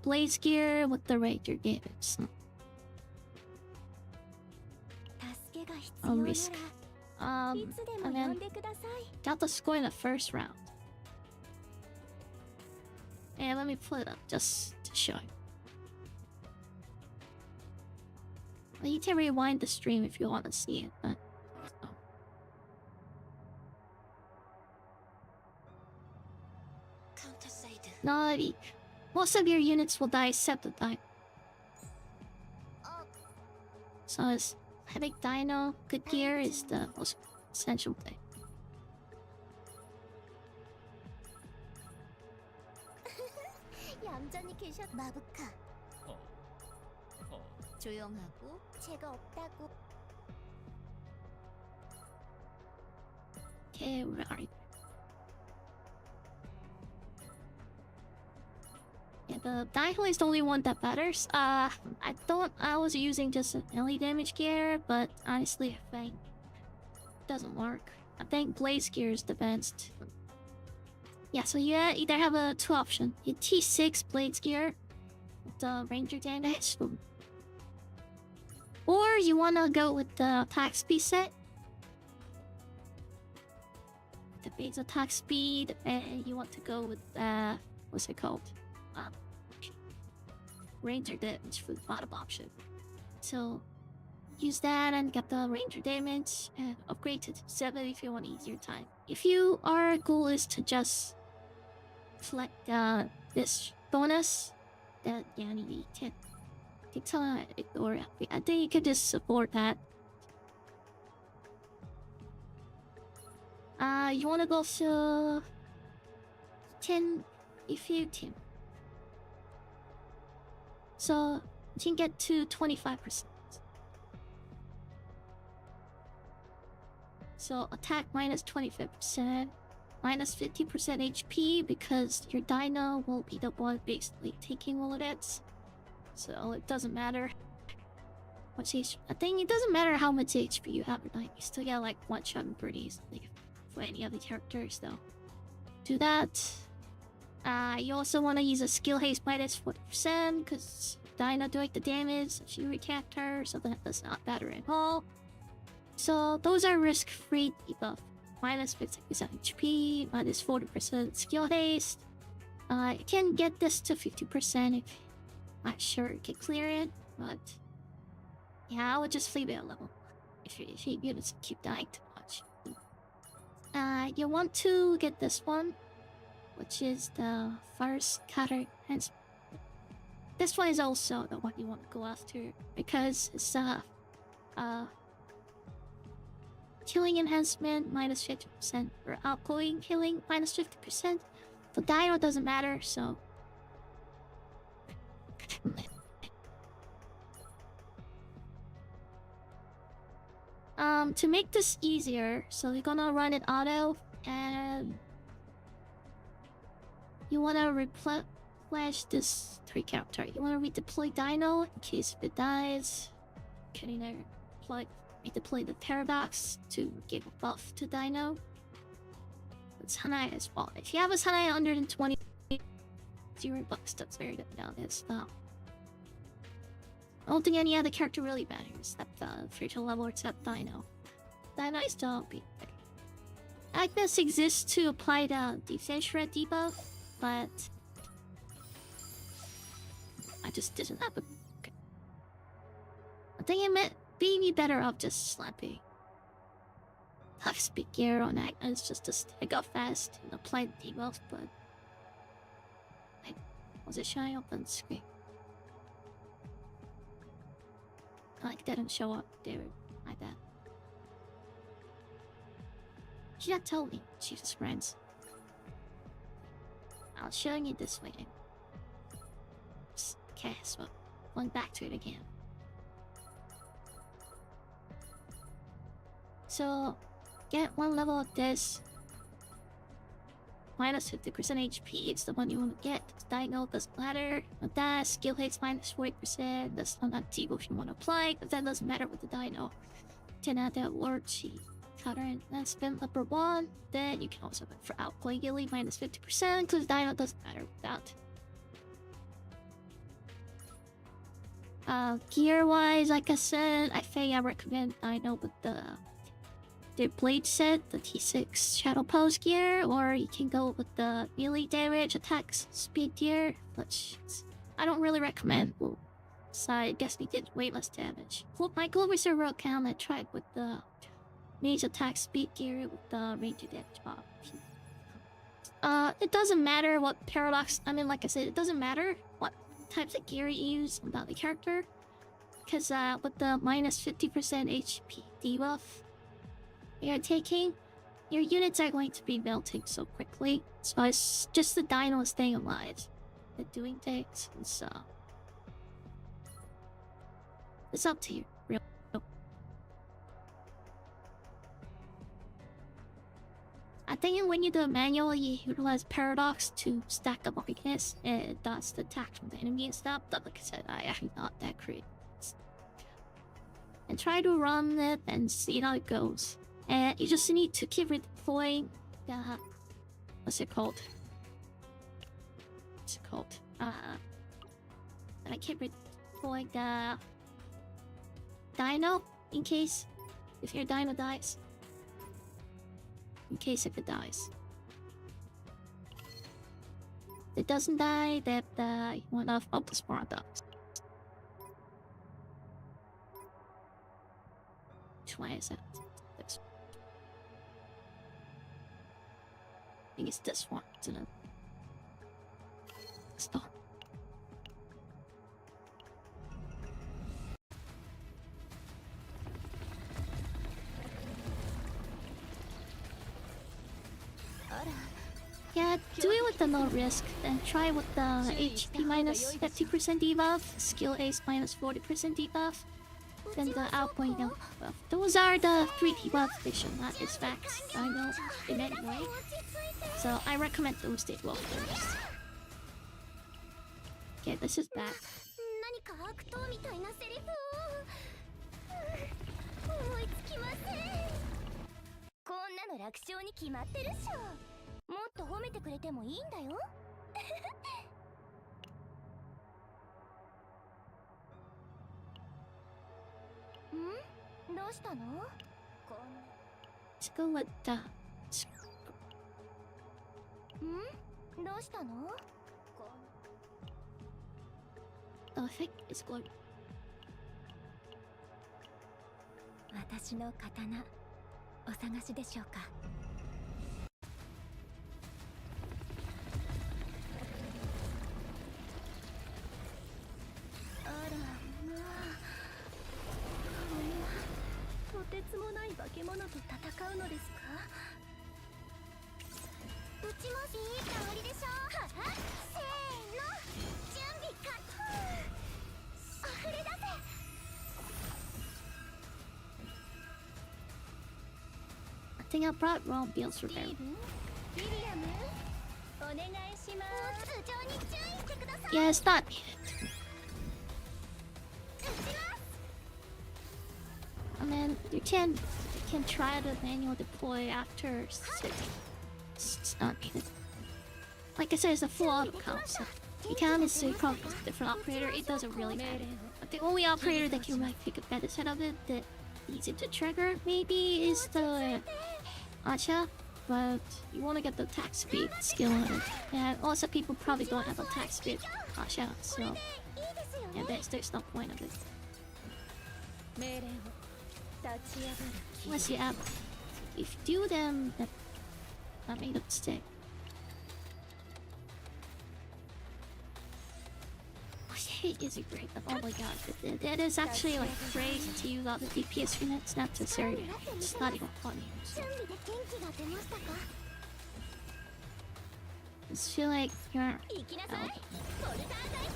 Blaze gear with the Ranger games. Risk. I mean, got the score in the first round. And let me pull it up just to show you. Well, you can rewind the stream if you want to see it, but... No, most of your units will die except the die. So it's having Dino good gear is the most essential thing. 얌전히 계셨 마부카. 조용하고 죄가 없다고. Okay, where are you? Yeah, the Dino is the only one that matters. I was using just an melee damage gear, but honestly, I think it doesn't work. I think Blaze gear is the best. Yeah, so you either have a two option. You T6 Blades gear with the Ranger damage. Or you wanna go with the attack speed set. The base attack speed, and you want to go with what's it called? Ranger damage for the bottom option. So use that and get the Ranger damage and upgrade to 7 if you want easier time. If your goal is to just select this bonus, then yeah, you can ignore it. I think you can just support that. You wanna go to 10 if you team. So you can get to 25%. So attack minus 25%, minus 50% HP because your Dino will be the one basically taking all of that. So it doesn't matter much HP. I think it doesn't matter how much HP you have or not. You still get like one shot pretty easily for any other characters though. Do that. You also want to use a skill haste minus 40% because Dino doing the damage if you character, so that does not matter at all. So those are risk-free debuff. Minus 50% HP, minus 40% skill haste. You can get this to 50% if I'm sure you can clear it, but yeah, I would just leave it a level if your units keep dying too much. You want to get this one, which is the first cutter enhancement. This one is also the one you want to go after because it's healing enhancement minus 50% or outgoing healing minus 50%. For Dino doesn't matter, so to make this easier, so we're gonna run it auto and you wanna replenish this 3 character. You wanna redeploy Dino in case if it dies. Can you redeploy the Paradox to give a buff to Dino. It's Hanaya as well. If you have a Hanaya under 20 $0, that's very good now. It's not. I don't think any other character really matters except the Fatal level except Dino. Dino is still OP. Agnes exists to apply the defense shred debuff, but I just didn't have it. Okay. I think it might be better off just slapping tough speed gear on Agnes just to stack up fast and apply the debuff, but was it showing up on the screen? Like, didn't show up there like that. She not told me, Jesus friends. I'll show you this way. Okay, so going back to it again. So, get one level of this. Minus 50% HP, it's the one you want to get. Dino doesn't matter. With that, skill hits minus 40%. That's not debuff if you want to apply, but that doesn't matter with the Dino. 10 out that worksheet. Counter enhancement number 1. Then you can also go for outgoing healing minus 50%, because Dino doesn't matter without. Gear wise, like I said, I think I recommend Dino with the blade set, the T6 Shadow Pose gear, or you can go with the melee damage attacks speed gear, which I don't really recommend. Well, so I guess we did way less damage. Well, my global server account, I tried with the mage attack speed gear with the ranger damage buff. It doesn't matter what paradox. I mean, like I said, it doesn't matter what types of gear you use about the character, because with the minus 50% HP debuff you're taking, your units are going to be melting so quickly. So it's just the Dino staying alive and doing things. So it's up to you, really. I think when you do it manually, you utilize Paradox to stack up weakness and dodge the attack from the enemy and stuff. But like I said, I am not that great. And try to run it and see how it goes. And you just need to keep redeploying the... what's it called? what's it called? And I keep deploying the Dino in case if your Dino dies. In case if it dies. If it doesn't die, that one of the spawn dogs. Which one is that? This. I think it's this one, isn't it? Stop. Yeah, do it with the no risk, then try with the HP minus 50% debuff, skill ace minus 40% debuff, then the outpoint no buff. Those are the 3 debuff vision, not is facts. I know in any way. So I recommend those debuff first. Okay, this is bad. 何か悪党みたいなセリフを思いつきません。こんなの楽勝に決まってるっしょ。もっと褒めてくれてもいいんだよ。ん？どうしたの？こんな。 Let's go with the... ん？どうしたの？ The effect is good. 私の刀、お探しでしょうか。あらまあ、こんなとてつもない化け物と戦うのですか？撃ちます。いい香りでしょ。はっ、せーの、準備か。溢れ出せ。 I think I brought wrong bills for them. ウィリアム、お願いします。頭上に注意してください。 Yeah, it's not needed. 撃ちます。 And then you can try the manual deploy after sitting. It's not needed. Like I said, it's a full auto count, so you can honestly probably use a different operator. It doesn't really matter. But the only operator that can like take advantage of it that easy to trigger maybe is the Acha, but you want to get the attack speed skill on it. And also people probably don't have attack speed Acha, so yeah, there's no point of it. 命令を立ち上がる気。 Unless you have, if you do them, that made a mistake. Hate is a great. Oh my god, that is actually like crazy to use all the DPS units. Not necessarily. It's not even funny. 準備で元気が出ましたか？ I just feel like you're 行きなさい。ポルターガイス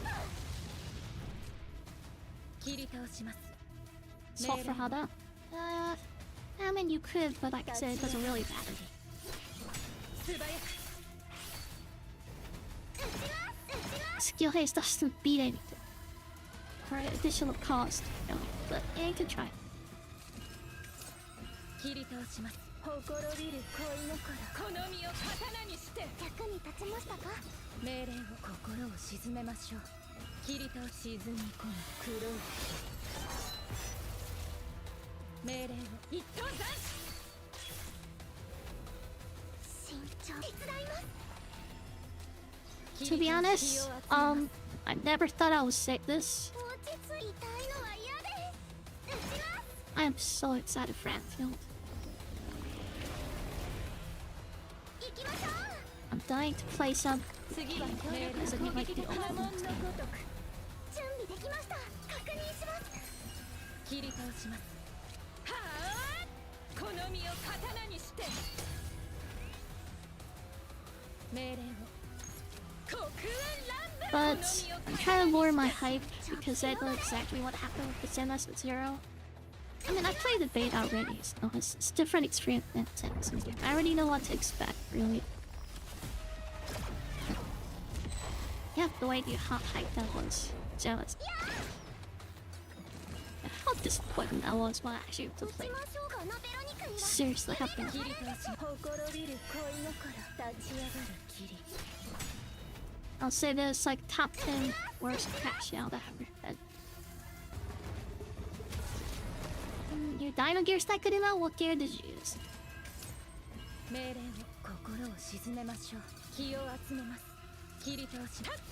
ト。切り倒します。 salt for Hada. I mean you could, but like I said, it doesn't really matter. 素早く。撃ちます。撃ちます。 Skill haste doesn't beat anything. For additional cost, you know, but yeah, you could try. 切り倒します。ほころびる恋心。好みを刀にして。役に立ちましたか？命令を心を鎮めましょう。切り倒し沈み込む黒い。命令を一等斬。慎重。手伝います。 To be honest, I never thought I would say this. I am so excited for Anfield. I'm dying to play some because I need like the old one. 準備できました。確認します。切り倒します。はあ、好みを刀にして。命令を。 But I'm trying to lower my hype because I know exactly what happened with the Zenless with Zero. I mean, I played the beta already, so it's different experience than Zenless. I already know what to expect, really. You have no idea how hyped that was. Jealous. How disappointing that was when I actually able to play. Seriously, happened. ほころびる恋心立ち上がる霧 I'll say this like top 10 worst cash out I've ever had. Your Dino Gear stack good enough? What gear did you use? 命令を心を鎮めましょう。気を集めます。切り倒します。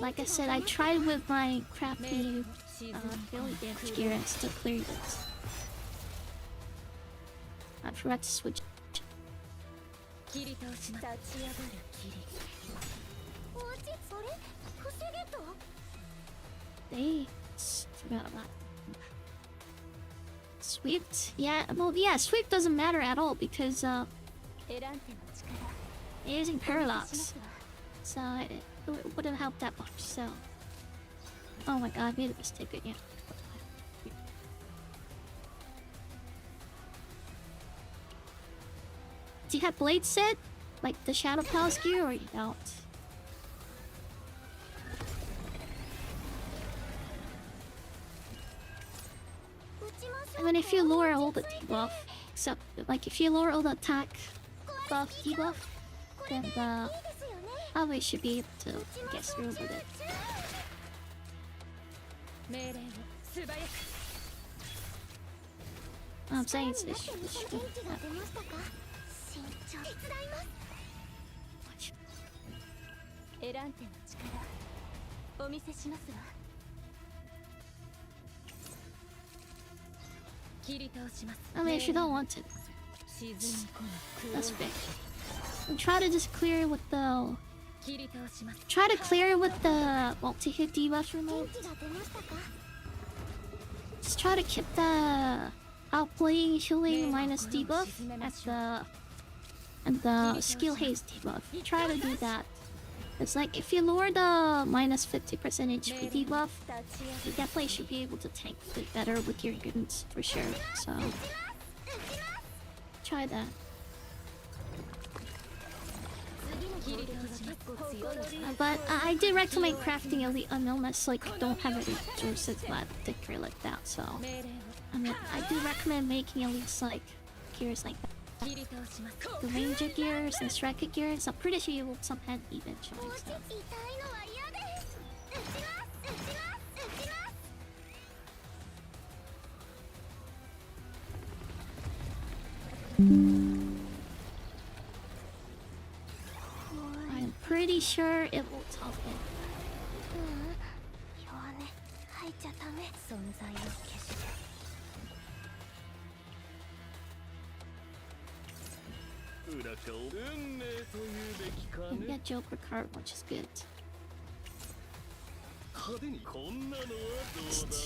Like I said, I tried with my crappy really damaged gear and it still cleared it. I forgot to switch. 切り倒します。立ち上がる霧。落ちそれ防げと They forgot about Swift. Yeah, well, yeah, Swift doesn't matter at all because 選んでの力。 using paradox, so it wouldn't help that much. So, oh my god, I made a mistake again. Do you have blade set, like the Shadow Palace gear, or you don't? I mean, if you lower all the debuff, except like if you lower all the attack buff, debuff, then probably should be able to get through with it. 命令を素早く。 I'm saying it's this. 元気が出ましたか慎重手伝います選んでの力。お見せしますわ。切り倒します。 I mean, if you don't want to, 沈み込む that's big. And try to just clear it with the. 切り倒します。 Try to clear it with the multi-hit debuff 元 remote. 気が出ましたか Just try to keep the outplaying healing minus debuff at the skill haste debuff. Try to do that. It's like if you lower the minus 50% HP debuff, you definitely should be able to tank a bit better with your units for sure. So try that. 切り倒します。But I did recommend crafting elite unless like you don't have any resources that particular like that. So 命令を I mean, I do recommend making elites like gears like that. 切り倒します。 The ranger gears and striker gears. I'm pretty sure you will somehow eventually. 落ち So. 痛いのは嫌です打ちます打ちます打ちます I'm pretty sure it will top it. 弱音吐いちゃダメ存在を消して。 裏顔運命というべきか And ね get Joker card, which is good. 派手にこんなのはどうだ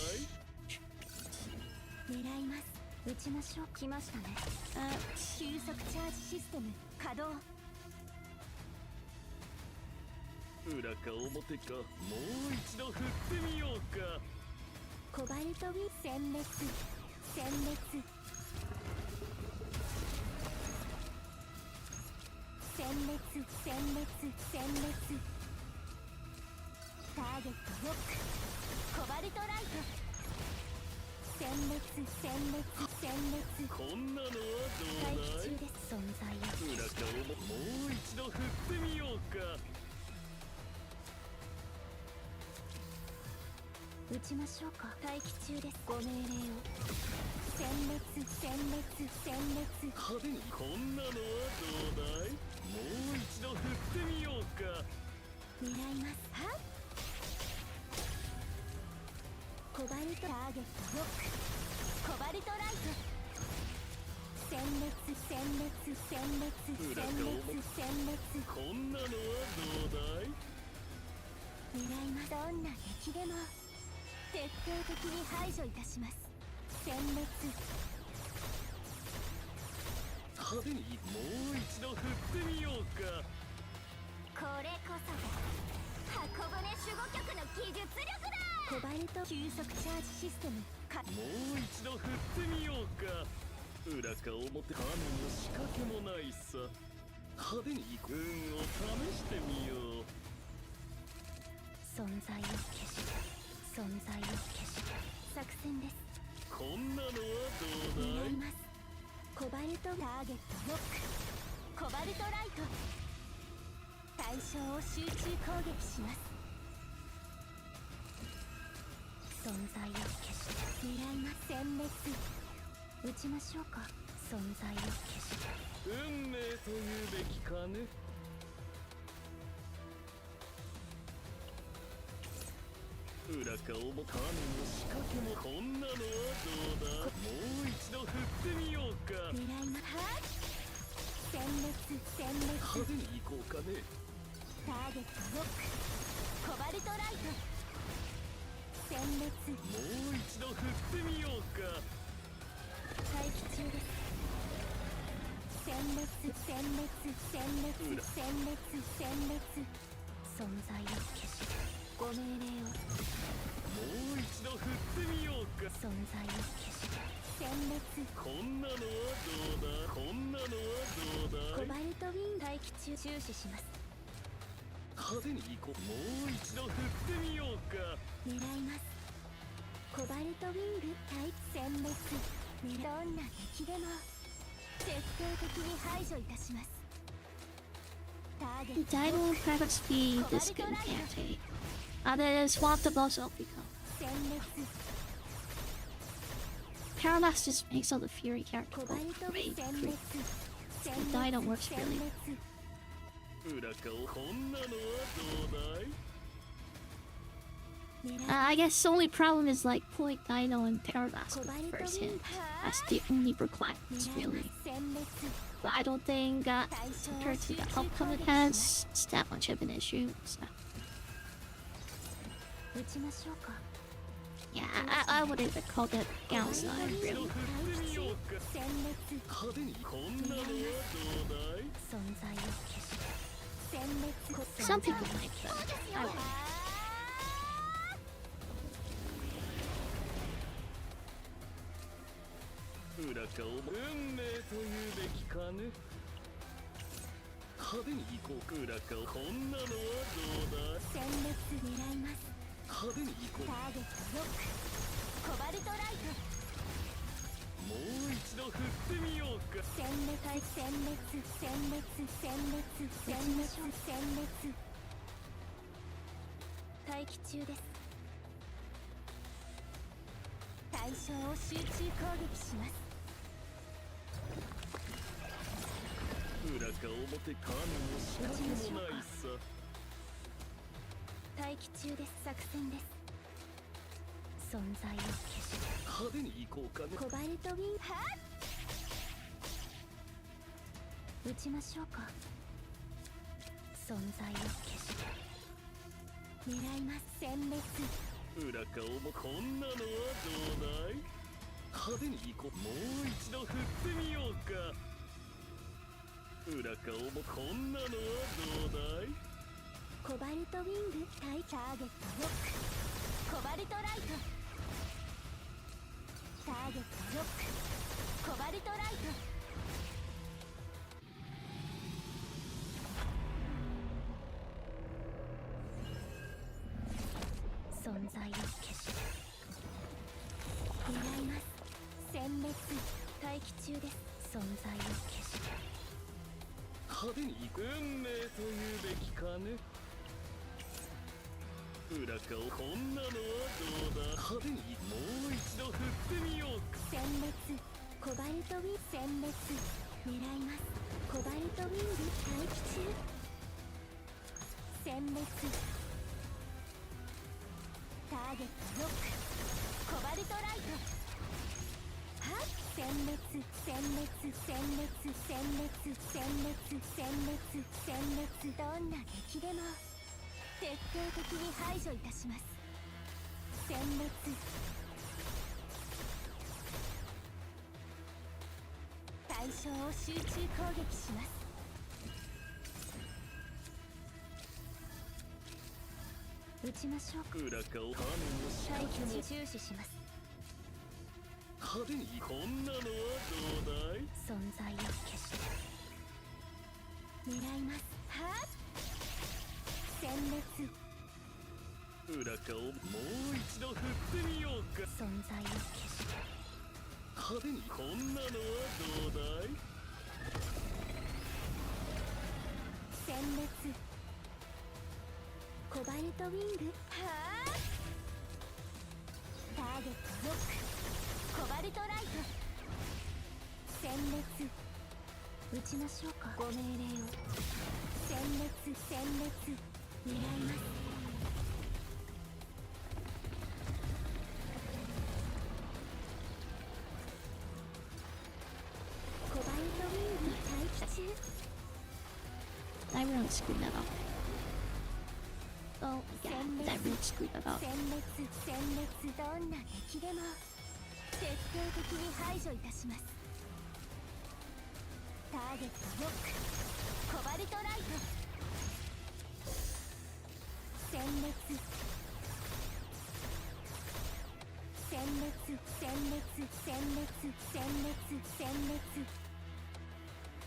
い狙います。撃ちましょう。来ましたね。急速チャージシステム稼働。裏か表かもう一度振ってみようかコバルトウィ殲滅殲滅殲滅殲滅殲滅ターゲットロックコバルトライト殲滅殲滅殲滅こんなのはど回うだい避中です存在を裏かもう一度振ってみようか撃ちましょうか待機中ですご命令を殲滅殲滅殲滅派手にこんなのはどうだいもう一度振ってみようか狙いますはっコバルトターゲットロックコバルトライト殲滅殲滅殲滅殲滅殲滅こんなのはどうだい狙いますどんな敵でも徹底的に排除いたします殲滅派手にもう一度振ってみようかこれこそが箱舟守護局の技術力だコバルト急速チャージシステムかもう一度振ってみようか裏か表種も仕掛けもないさ派手に運を試してみよう存在を消して存在を消して作戦ですこんなのはどうだい狙いますコバルトターゲットロックコバルトライト。対象を集中攻撃します。存在を消して狙います。殲滅。撃ちましょうか。存在を消して運命というべきかね。裏か表、種も仕掛けもこんなのはどうだ。もう一度振ってみようか。狙います。はい殲滅殲滅。派手に行こうかね。ターゲットロック。コバルトライト。殲滅。もう一度振ってみようか。待機中です。殲滅殲滅殲滅殲滅殲滅。存在を消してご命令を。もう一度振ってみようか。存在を消して殲滅。こんなのはどうだ。こんなのはどうだ。コバルトウィン待機中。注視します。派手に行こう。もう一度振ってみようか。狙います。コバルトウィング対殲滅。どんな敵でも徹底的に排除いたします。ターゲット Dino private speed this good can't take. They swap the boss up because 殲滅。 Parallax just makes all the Fury コ character バ go ルトウィ great. ン殲滅。 Dino works really well. 裏かをこんなのはどうだい。I guess the only problem is like pulling Dino and Parallax with the first hit. That's the only requirements really. 殲滅。 But I don't think compared to the upcoming has it's that much of an issue. So 撃ちましょうか。 yeah, I wouldn't even call that downside 一度 really. 振ってみようか。殲滅。派手にこんなのはどうだい。存在を消して殲滅。 Some people like that. I wouldn't. 裏かを運命というべきかね。派手に行こうか。裏かをこんなのはどうだ。殲滅。狙います。派手に行こターゲットロック。コバルトライト。う。もう一度振ってみようか。殲滅。殲滅殲滅殲滅殲滅殲滅。待機中です。対象を集中攻撃します。裏か表、種も仕掛けもないさ。待機中です。作戦です。存在を消して派手に行こうかね。コバルトウィンハー。撃ちましょうか。存在を消して狙います。殲滅。裏か表、こんなのはどうだい。派手に行こう。もう一度振ってみようか。裏か表、こんなのはどうだい。コバルトウィング対ターゲットロック。コバルトライト。ターゲットロック。コバルトライト。存在を消して狙います。殲滅。待機中です。存在を消して派手に行く。運命というべきかね。裏かをこんなのはどうだ。派手にもう一度振ってみようか。殲滅。コバルトウィン殲滅。狙います。コバルトウィング待機中。殲滅。ターゲットロック。コバルトライト。はっ。殲滅殲滅殲滅殲滅殲滅殲滅殲滅。どんな敵でも徹底的に排除いたします。殲滅。対象を集中攻撃します。撃ちましょうか。裏かを種も仕待掛けも。機中。注視します。派手にこんなのはどうだい。存在を消して狙います。はっ。殲滅。裏かをもう一度振ってみようか。存在を消して派手にこんなのはどうだい。滅。コバルトウィング。はあ。ターゲットロック。コバルトライト。殲滅。撃ちましょうか。ご命令を。殲滅殲滅。狙います。コバルトウィング待機中。I really screwed that up. Oh yeah, that really screwed that up. 殲滅殲滅。どんな敵でも徹底的に排除いたします。ターゲットロック。コバルトライト。殲滅殲滅殲滅殲滅殲滅殲滅。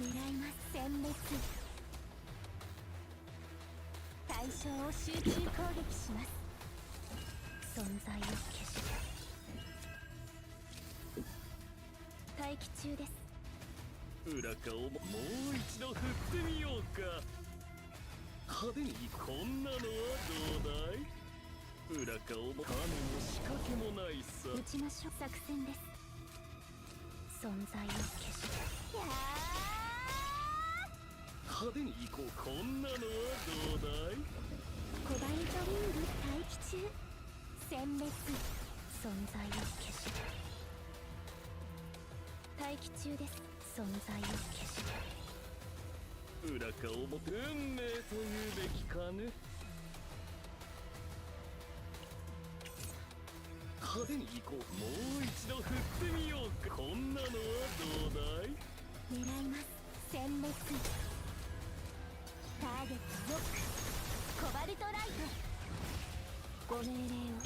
狙います。殲滅。対象を集中攻撃します。存在を消して待機中です。裏側をもう一度振ってみようか。派手にこんなのはどうだい。裏側も種も仕掛けもないさ。撃ちましょう。作戦です。存在を消してや派手に行こう。こんなのはどうだい。ー。コバルトウィング待機中。殲滅。存在を消して待機中です。存在を消して裏側も運命というべきかね。派手に行こう。もう一度振ってみようか。こんなのはどうだい。狙います。殲滅。ターゲットロック。コバルトライト。ご命令を。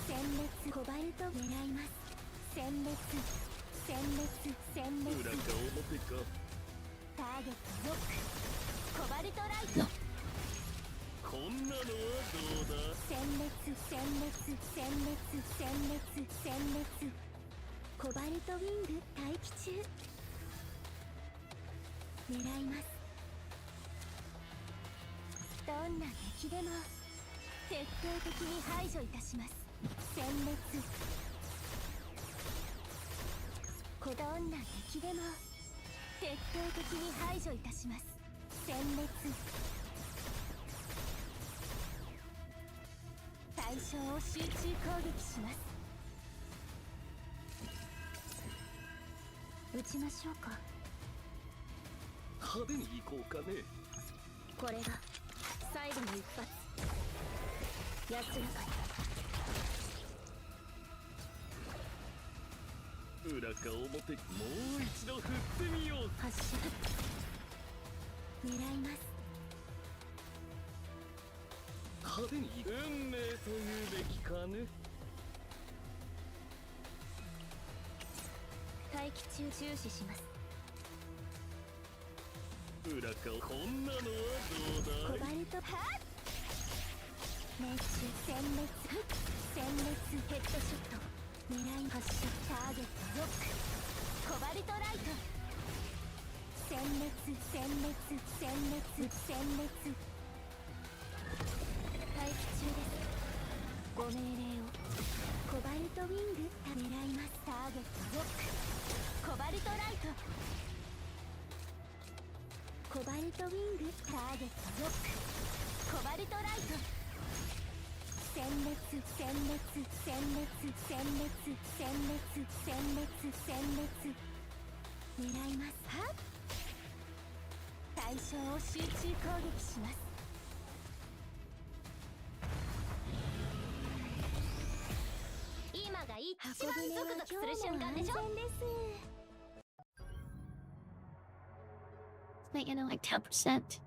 殲滅。コバルト狙います。殲滅殲滅殲滅。裏側表か。ターゲットロック。コバルトライト。こんなのはどうだ。殲滅殲滅殲滅殲滅殲滅。コバルトウィング待機中。狙います。どんな敵でも徹底的に排除いたします。殲滅。どんな敵でも徹底的に排除いたします。殲滅。対象を集中攻撃します。撃ちましょうか。派手に行こうかね。これが最後の一発。安らかに。裏か表、もう一度振ってみよう。発射。狙います。派手に運命というべきかね。待機中注視します。裏かこんなのはどうだい。コバルトはっ命中。殲滅殲滅。ヘッドショット。狙い発射。ターゲットロック。コバルトライト。殲滅殲滅殲滅殲滅。待機中です。ご命令を。コバルトウィング狙います。ターゲットロック。コバルトライト。コバルトウィングターゲットロック。コバルトライト。殲滅殲滅殲滅殲滅殲滅殲滅殲滅。狙います。はっ対象を集中攻撃します。今が一番ゾクゾクする瞬間でしょ。Like, you know, like 10%.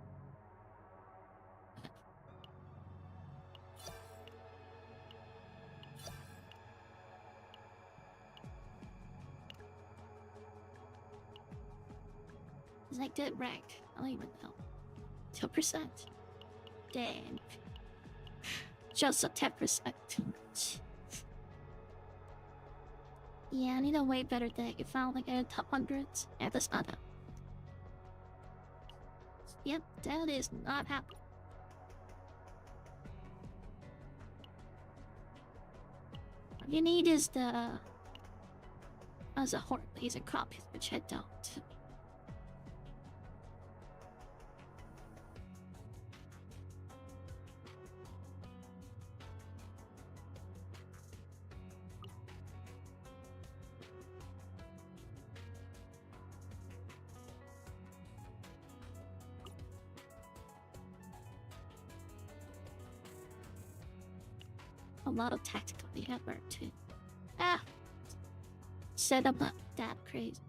It's like dead rank. I don't even know. 2%. Dang. Just a 10%. Yeah, I need a way better deck. If I found like a top hundreds. Yeah, that's not it. Yep, that is not happening. What you need is the as a horn laser copy, which I don't. A lot of tactical behavior too. Ah! Said I'm not that crazy.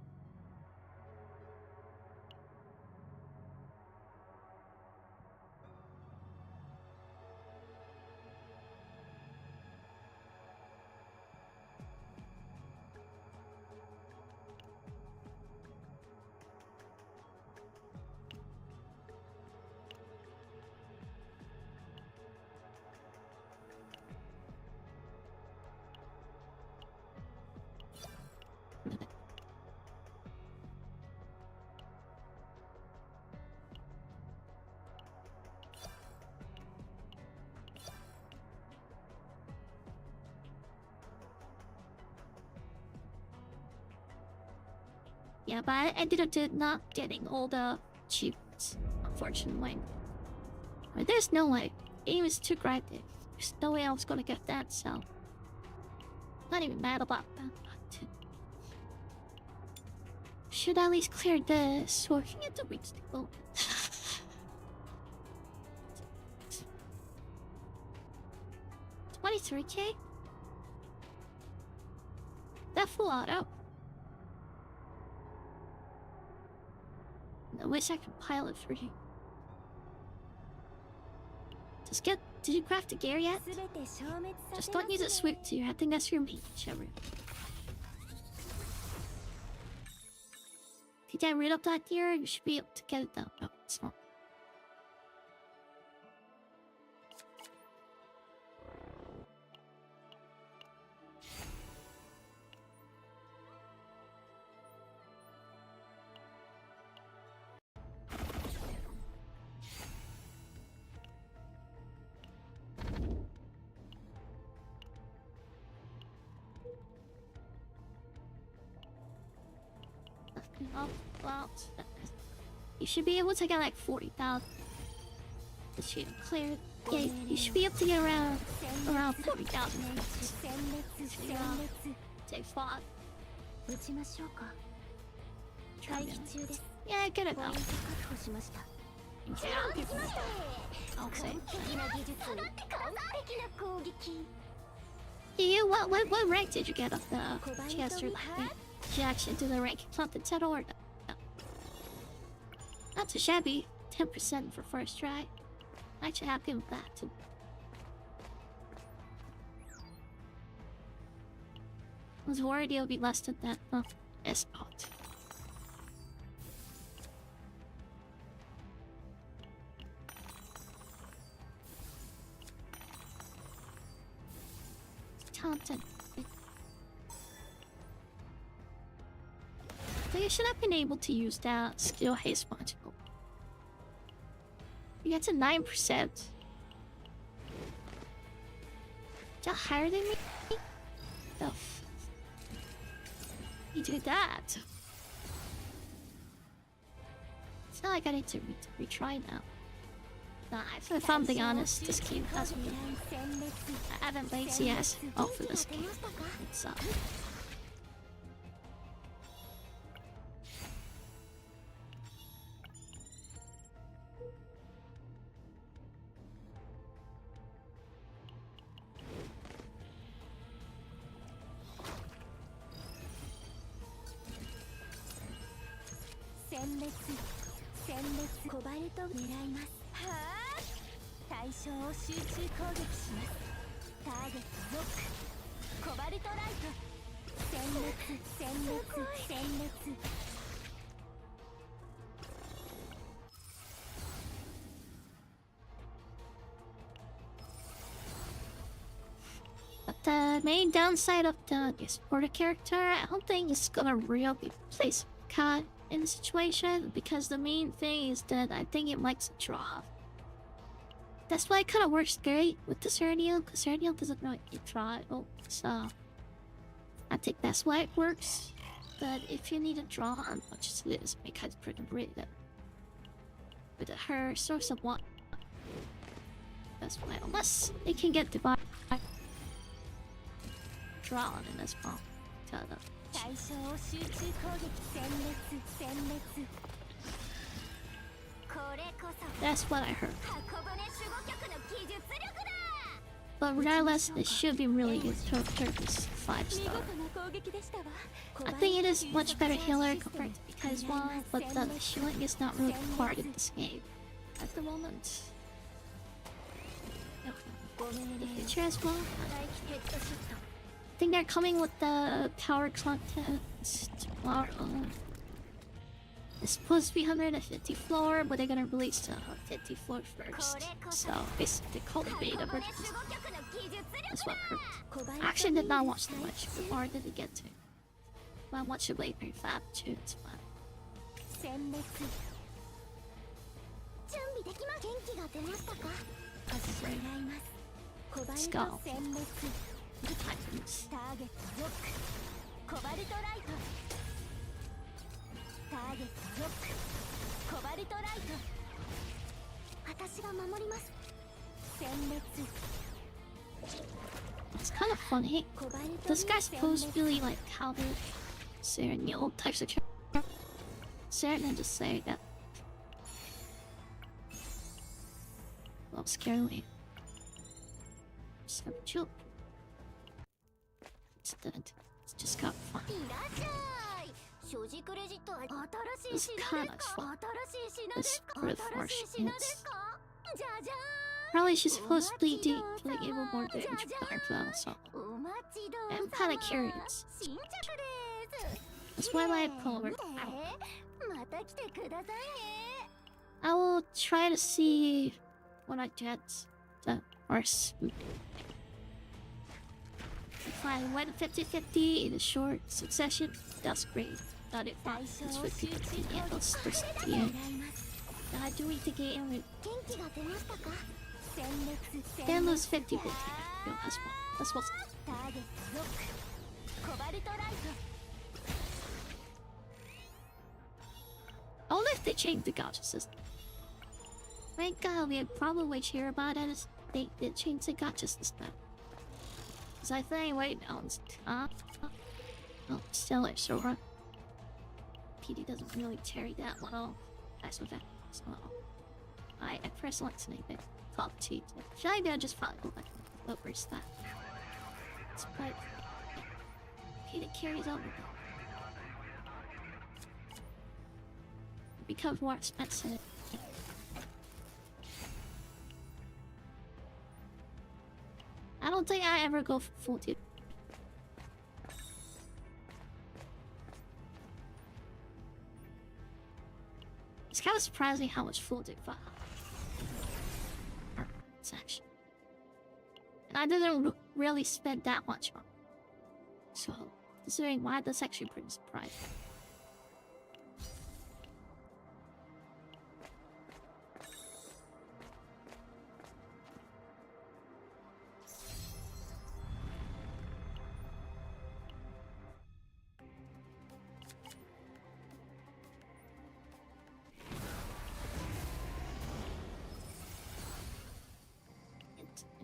Yeah, but I ended up not getting all the achievements, unfortunately. But there's no way. Game is too grinded. There's no way I was gonna get that, so... Not even mad about that. But... Should at least clear this, so I can get to reach the goal. 23k? That full auto. I wish I could pilot for you. Did you craft a gear yet? Just don't use it swift too. I think that's your main shower. If you get rid of that gear, you should be able to get it down. No, it's not. Oh, well, you should be able to get like 40,000. The shoot cleared. Yeah, you should be able to get around 40,000. Take 5. Try again. Yeah, get it now. Okay. What rank did you get of the Chester? Did you actually do the rank something settle or no? Not too shabby. 10% for first try. I'm actually happy with that too. I was worried it'll be less than that. Oh, it's not. Taunted. I think I should have been able to use that skill haste module. You get to 9%. Is that higher than me? Oh. You do that. It's not like I need to retry now. Nah, if I'm being honest, this game hasn't been... I haven't played CS for this game. It sucks. But the main downside of the supporter character, I don't think it's gonna really replace Kat in the situation because the main thing is that I think it likes a draw. That's why it kind of works great with the Serenial, because Serenial doesn't really draw at all. So I think that's why it works. But if you need a draw on much as it is, because pretty great with her source of one. That's why unless it can get divided draw on it as well. 対象を集中攻撃殲滅これこそ That's what I heard. 箱舟守護局の技術力だ But regardless, it should be really good to Turkish 5 見 star. 事な攻撃でしたわ I think it is much better healer compared to Pika's but the healing is not really required in this game at the moment. The future as well. I think they're coming with the power contest tomorrow. It's supposed to be 150 floor, but they're gonna release the 50 floor first. So basically, they call it beta version. That's what I heard. I actually did not watch the match before did it get to. But I watched it later, Fab too. It's fun. 殲滅準備できます元気が出ましたか始めますコバルト Let's 殲 go. 滅 Good times. ターゲットロックコバルトライトターゲットロックコバルトライト私が守ります殲滅 It's kind of funny. コバルト This guy's supposed to be like how they say in the old types of Sarah and just say that. Well, scare me. So chill. It's dead. It's just got fun. いらっしゃい所持クレジットは新しい This 品 kind で of すか fun. 新しい品ですか This red 新 force しい品ですかじゃじゃ Probably she's supposed to be deep, like even more damage with her flow, so ーんお待ちどう I'm さま kinda curious. 新着です That's why I pull over. また来てくださいね I will try to see when I get the horse. If I went 50-50 in a short succession, that's great. Not if I it's 50-50 and those first at the end. I do need to get in with 元気が出ましたか殲滅 then lose 50-50. No, that's what's ターゲットロックコバルトライト only if they change the gacha system. Thank God we had problem which hear about it is they did change the gacha system. Cause I think right now it's oh, still it sure. PD doesn't really carry that well. That's what that is. So I personally like it. Top cheat. Should I be just follow like what where's that? It's quite PD carries over. Become more expensive. I don't think I ever go full dude. It's kind of surprising how much full dude it's actually. And I didn't really spend that much on. So, considering why that's actually pretty surprising.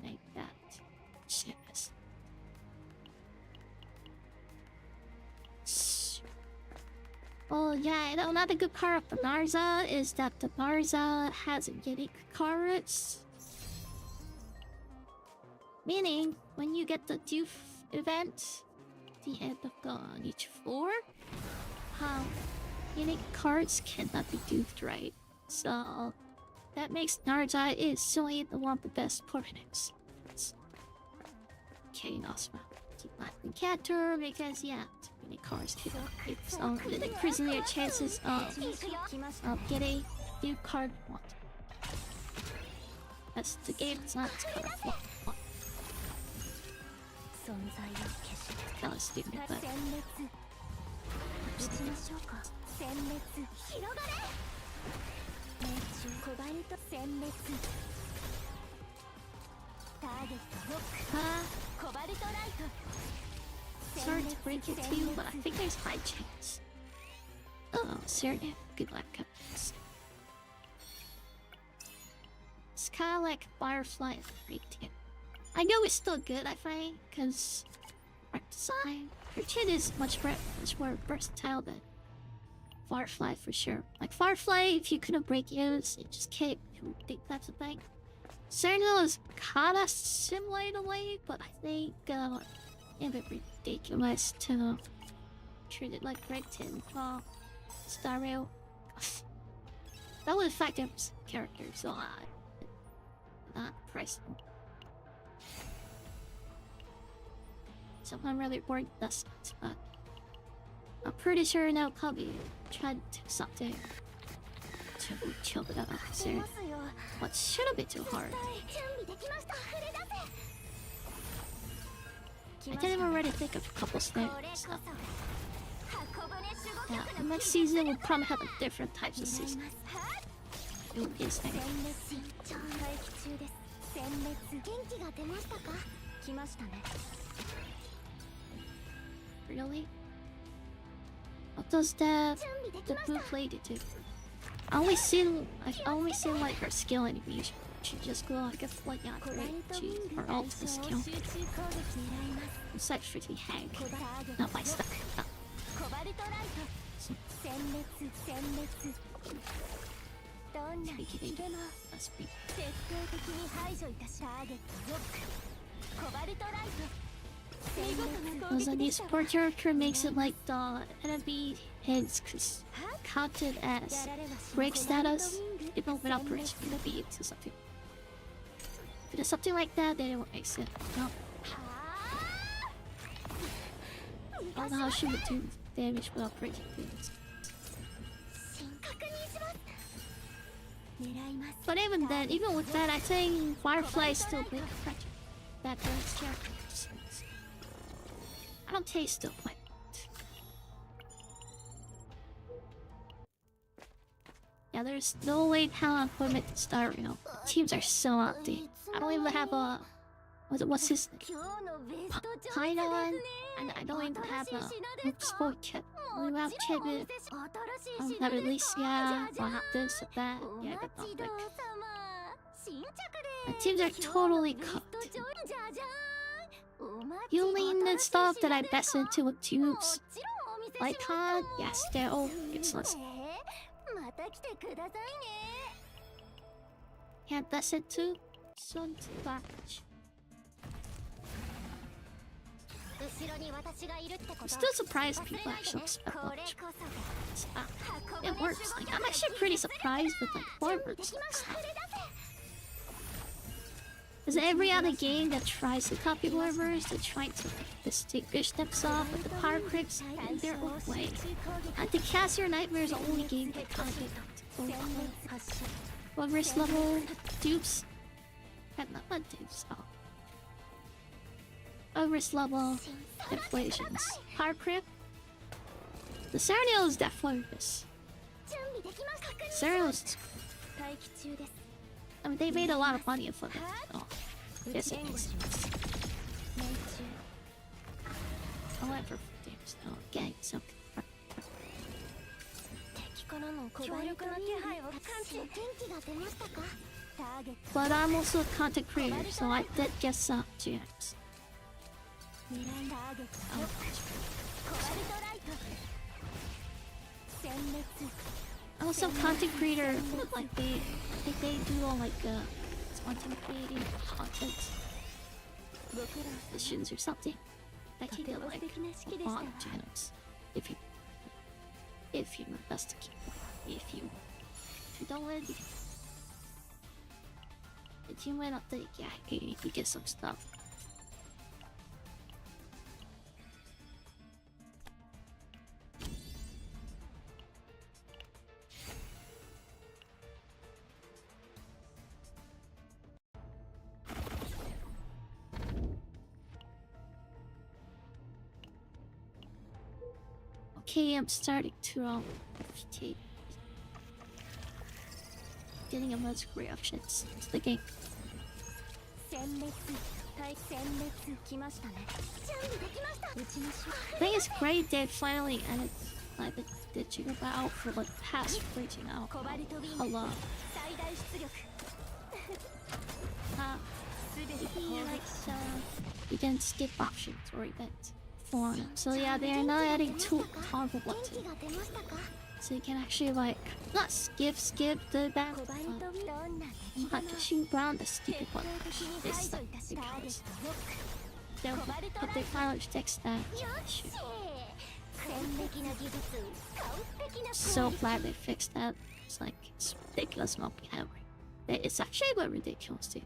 It ain't that serious. Oh yeah, and another good part of the Narza is that the Narza has unique cards. Meaning, when you get the Doof event, the end of on each floor, unique cards cannot be doofed, right? So that makes Narza is solely the one of the best portents. Okay, awesome. Keep my Cantor because yeah, too many cards can so it increases your chances of getting new card one. That's the game. It's not kind of fun. 存在を消し Kind of stupid, but 殲滅 Oops. しましょうか。殲滅広がれ。命中コバルト殲滅。ターゲットロック。コバルトライト。 Sorry to break it to you, but I think there's high chance. Oh, seriously, good luck, guys. It's kind of like Firefly and Radiant. I know it's still good, I find, because art design. Radiant is much more versatile than Firefly for sure. Like Firefly, if you couldn't break use, it just can't do big types of thing. Cyrano is kinda similar in a way, but I think a bit ridiculous to treat it like Radiant for Stereo. That would affect his characters a lot. Not personal. So I'm really worried that's not, but I'm pretty sure now Cubby tried to do something to chill it out soon. What shouldn't be too hard. 準備できました。触れ出せ。 I didn't already think of a couple これ snares. こそ箱舟守護 Yeah, 局の next season we'll probably have a different types of 狙い season. ます。はっ It will be a snare. 殲滅超待機中です。殲滅元気が出ましたか。来ましたね。 Really? What does that 準備でき the ました blue lady do? I've only seen like her skill animation. She just go like a flight out コバル right? トウ She ィング her 対 ultimate 象 skill. 集中攻撃狙います。 It's like freaking hang. コバターゲッ Not ト my stuff. コバルトライト殲滅殲滅どんな敵でも That's me. 徹底的に排除いたしターゲットロックコバルトライト殲滅 Because the new support character makes it like the enemy hits counted as break status, even without breach enemy into something. If it is something like that, then it won't make sense. No, は I don't know how she would do damage without breaking things. 確認します狙います But even then, even with that, I think Firefly is still big threat. That brings characters. I don't taste still like it. Yeah, there's no way how equipment to start, you know. Teams are so outdated. I don't even have a what's his name? 今日のベストチョイス Paidon, ですね and I don't even have a 新しい品ですか sport kit. We have もちろんお Chibit, 見せし新しい I 品 have です Alicia, かじゃ I じゃ have this, that. お Yeah, 待 but ち not どう like. さま新着 My で teams are す totally 今日 cut. のベストチョイスじゃじゃーんお待ち The only net stuff that I best into with も tubes, ちろんお見せします like Con, yes, they're all useless. また来てくださいね Yeah, that's it too. Son batch. 後ろに私がいるってこと I'm still surprised people actually expect こ that れ much. こそ It works. Like I'm actually pretty surprised with like farmers. Because every other game that tries to copy farmers, they try to like, distinguish themselves with the power creeps in their own way. I think Cast Your Nightmare is the only game that kind of did farmers level dupes. Not dupes. Farmers level inflations. Power creep. The Serenio is definitely this. 準備できました Serenio's. 待機中です I mean, they made a lot of money from it. Oh, yes, it 援護 is. します命中 However, there's no gang, so 敵からの強力な気配を感知元気が出ましたかターゲッ but I'm also a content creator, so I did get some GMs. ト狙いターゲットコバルトライト殲滅 I'm also a content creator, like they do all like content creating content 僕ら missions or something. That can とて get も素 like 敵な式でした on channels if you invest to keep if you don't win if you win, I think yeah you get some stuff. Okay, I'm starting to take getting a much reactions to the game. 殲滅対殲滅来ましたね準備できました撃ちましょ I think it's great they finally added like the Jigga Battle for like past reaching out うコバルトビー a ム lot. 最大出力 If you like you can skip options or events for them. So yeah, they are now adding two toggle 元 buttons. 気が出ましたか So you can actually like not skip the battle, コバルトビームどんな you 敵だ have な to shoot down the stupid 徹 one. 底的に It's 排除 like いたしターゲッ because トロック they'll but they finally fixed that. よし完璧な技術完璧な So glad they fixed that. It's like it's ridiculous not be hammering. It's actually quite ridiculous too.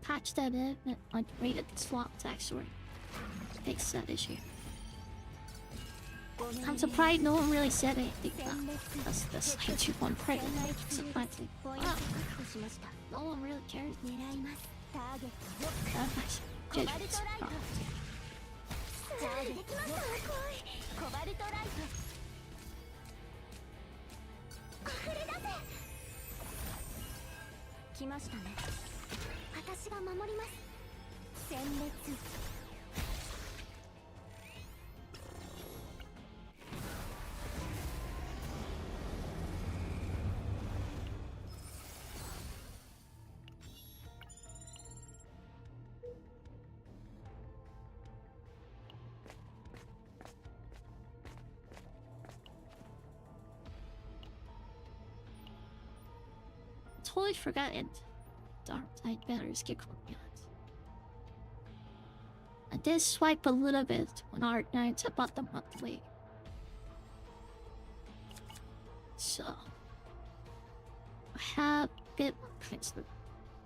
Patch that in and like rated the swap actually fix that issue. I'm surprised no one really said anything about that's H1 pregnant. It's a fun thing. ポイント Wow, 確保しました no one really cares. 狙いますターゲットロック That's nice. コバルト Judgments. ライト Oh. ターゲットロックコバルトライト溢れ出せ来ましたね私が守ります殲滅 Totally forgot it. Dark side batteries get cooled. I did swipe a little bit when Art Nights about the monthly. So I have a bit more points than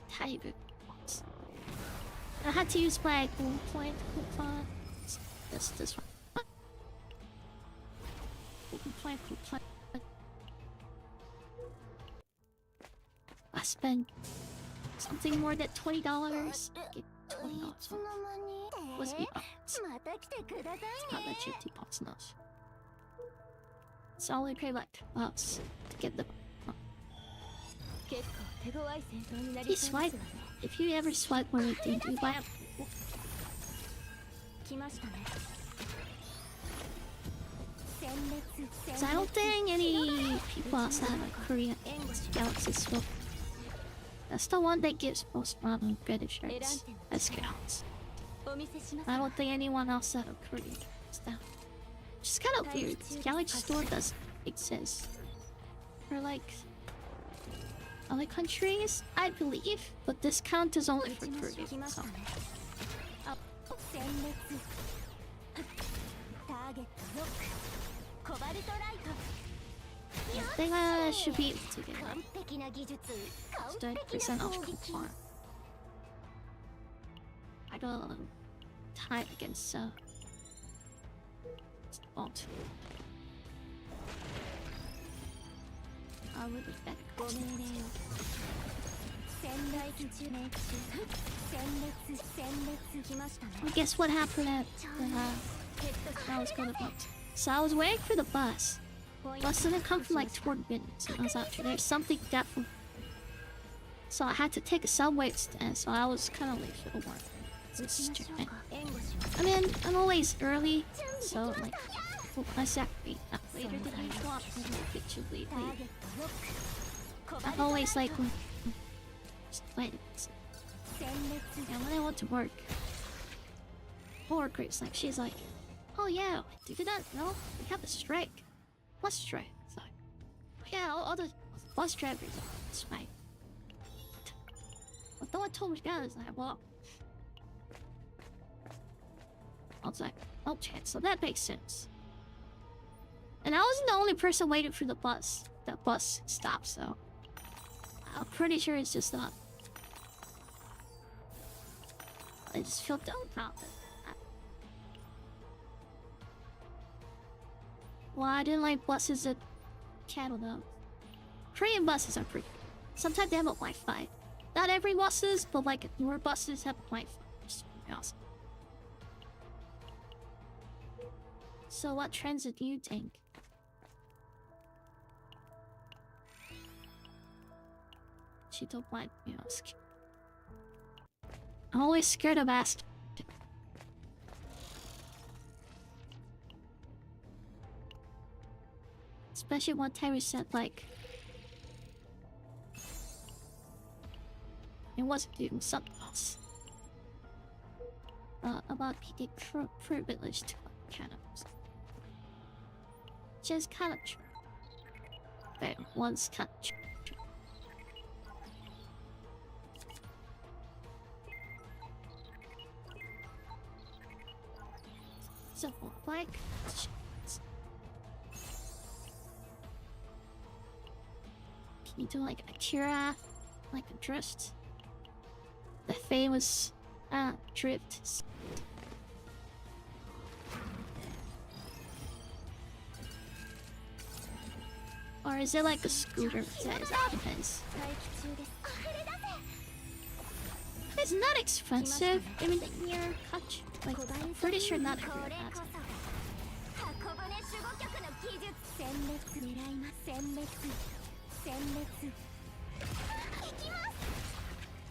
tiny bit points. I had to use my gold point coupon. This one. Coupon. I spent something more than $20. Get $20 いつの off. 間に Was the odds? また来てください Not ね that shifty pots now. So I only pay like $2 to get them. 結構手強い戦闘にな If り you そうで swipe, すわね if you ever swipe one of these, do you buy a 来ましたね殲滅 Because I don't think any people outside of Korea 援護し Galaxy Swap. That's the one that gives most modern British shirts as scouts. お見せします I don't think anyone outside of Korea gets that. Which is kind of weird. The Galaxy Store doesn't exist. For like other countries, I believe, but this count is only 撃 for ちましょ Korea. う来まし So たねあ殲滅ターゲットロックコバルトライト I think I should be able to get 完 like 璧な技術完璧 30% な off 攻撃 coupon. I don't time against won't. I would be better. ご命令を殲滅中命中殲滅殲滅来ましたね Well, guess what happened at the, ヘッド I was going to bus. So I was waiting for the bus. ポイント Bus didn't come for like 20 minutes. And I was out there. Something definitely. So I had to take a subway instead. So I was kind of late for the work. 撃ちましょうか援護します I mean, I'm always early. So like, well, I said later than usual. I'm a bit too late. ターゲットロックコバル I'm トラ always イ like, ト just waiting. 殲滅 And when I went to work, coworker's like, she's like, oh yeah, did you not know? We have a strike. Bus strike. It's like, yeah, all the bus drivers are strike. But no one told me guys. Like, well, I was like, oh, chance. So that makes sense. And I wasn't the only person waiting for the bus. That bus stopped, so I'm pretty sure it's just not. I just feel dumb about it. Well, I didn't like buses at Cattle though. Korean buses are pretty. Sometimes they have a Wi-Fi. Not every buses, but like newer buses have Wi-Fi. It's pretty awesome. So what transit do you take? She don't mind me asking. I'm always scared of asking. Especially one time we said like it wasn't doing something else. About picking privilege to cannibals. Which is kind of true. But once kind of true. So, like, can you do like Akira, like a Drift? The famous Drift. Or is it like a scooter? That depends. 待機中です溢れ出せ It's not expensive. I mean, near Kach. Like, I'm pretty sure not こ everyone れ has こ it. そが箱舟守護局の技術殲滅狙います殲滅殲滅行きます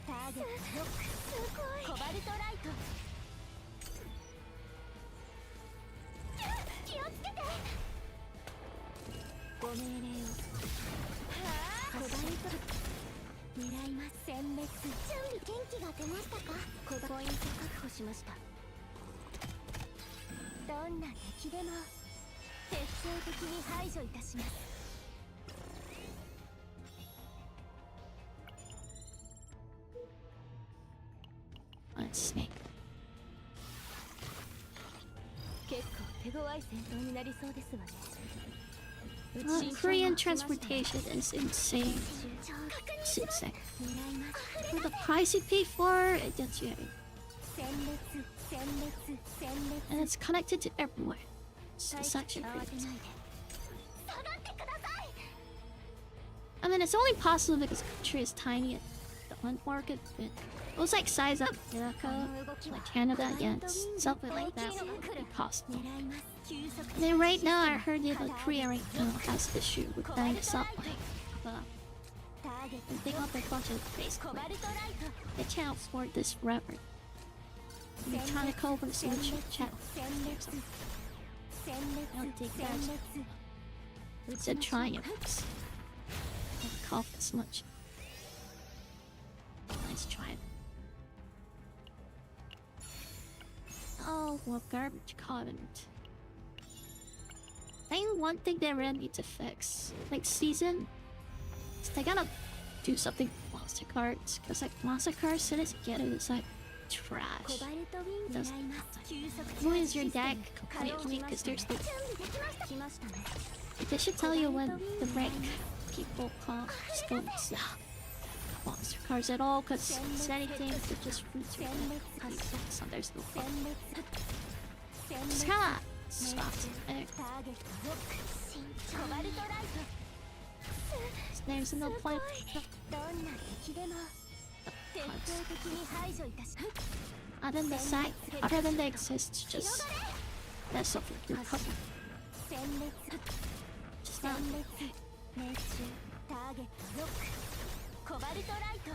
ターゲットロックすごいコバルトライト気をつけてご命令をコバルト狙います殲滅準備元気が出ましたかコバポイント確保しましたどんな敵でも徹底的に排除いたします Let's see. 結構手強い戦闘になりそうですわね Korean transportation is insane. It's insane. For the price you pay for, it gets you. And it's connected to everywhere. It's actually pretty insane. I mean, it's only possible because the country is tiny and the hunt market, but it was like size up America, like Canada, yeah, it's something like that would be possible. And then right now, I heard that Korea right now has issue with buying a subway. But I think up a bunch of basically they can't afford this forever. And they're trying to cover the solution channel. I don't think that's a triumph. Don't cough as much. Let's try it. Oh, well, garbage covenant. I think one thing they really need to fix, like season, is they gotta do something with monster cards. Cause like monster cards, soon as you get it, it's like trash. It doesn't ruins your deck completely. Cause there's the they should tell you when the rank people call stones monster cards at all. Cause it's anything that just fruits your deck. So there's no fun. It's kinda stopped. There's no point. Other than the site, other than they exist, just mess up with your cover. Just not. ターゲットロックコバルトライト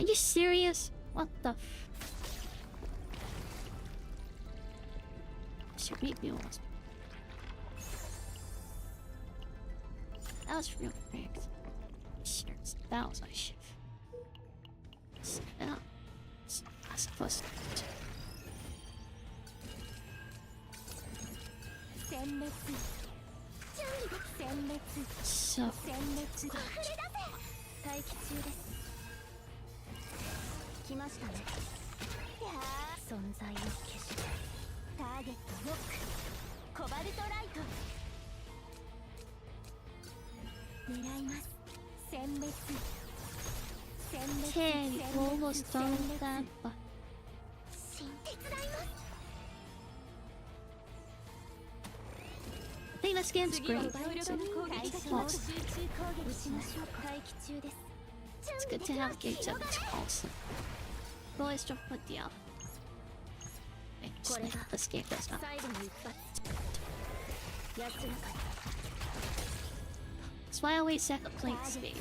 Are you serious? What the f... Should beat me almost. That was real correct. Sure, that was my shift. Yeah. I suppose. So. 待機中です来ましたねいやー存在を消してターゲットロックコバルトライト狙います殲滅殲滅 Okay, we almost done with that, but 手伝います I think this game's 次は great. 強力な攻撃が来 Awesome. ます。集中攻撃しましょうか。待機中です。 It's good to have games that it's awesome. Always jump with the other. Okay, just like this game does not. 最後の一発。休むか That's why I always set up playing this game.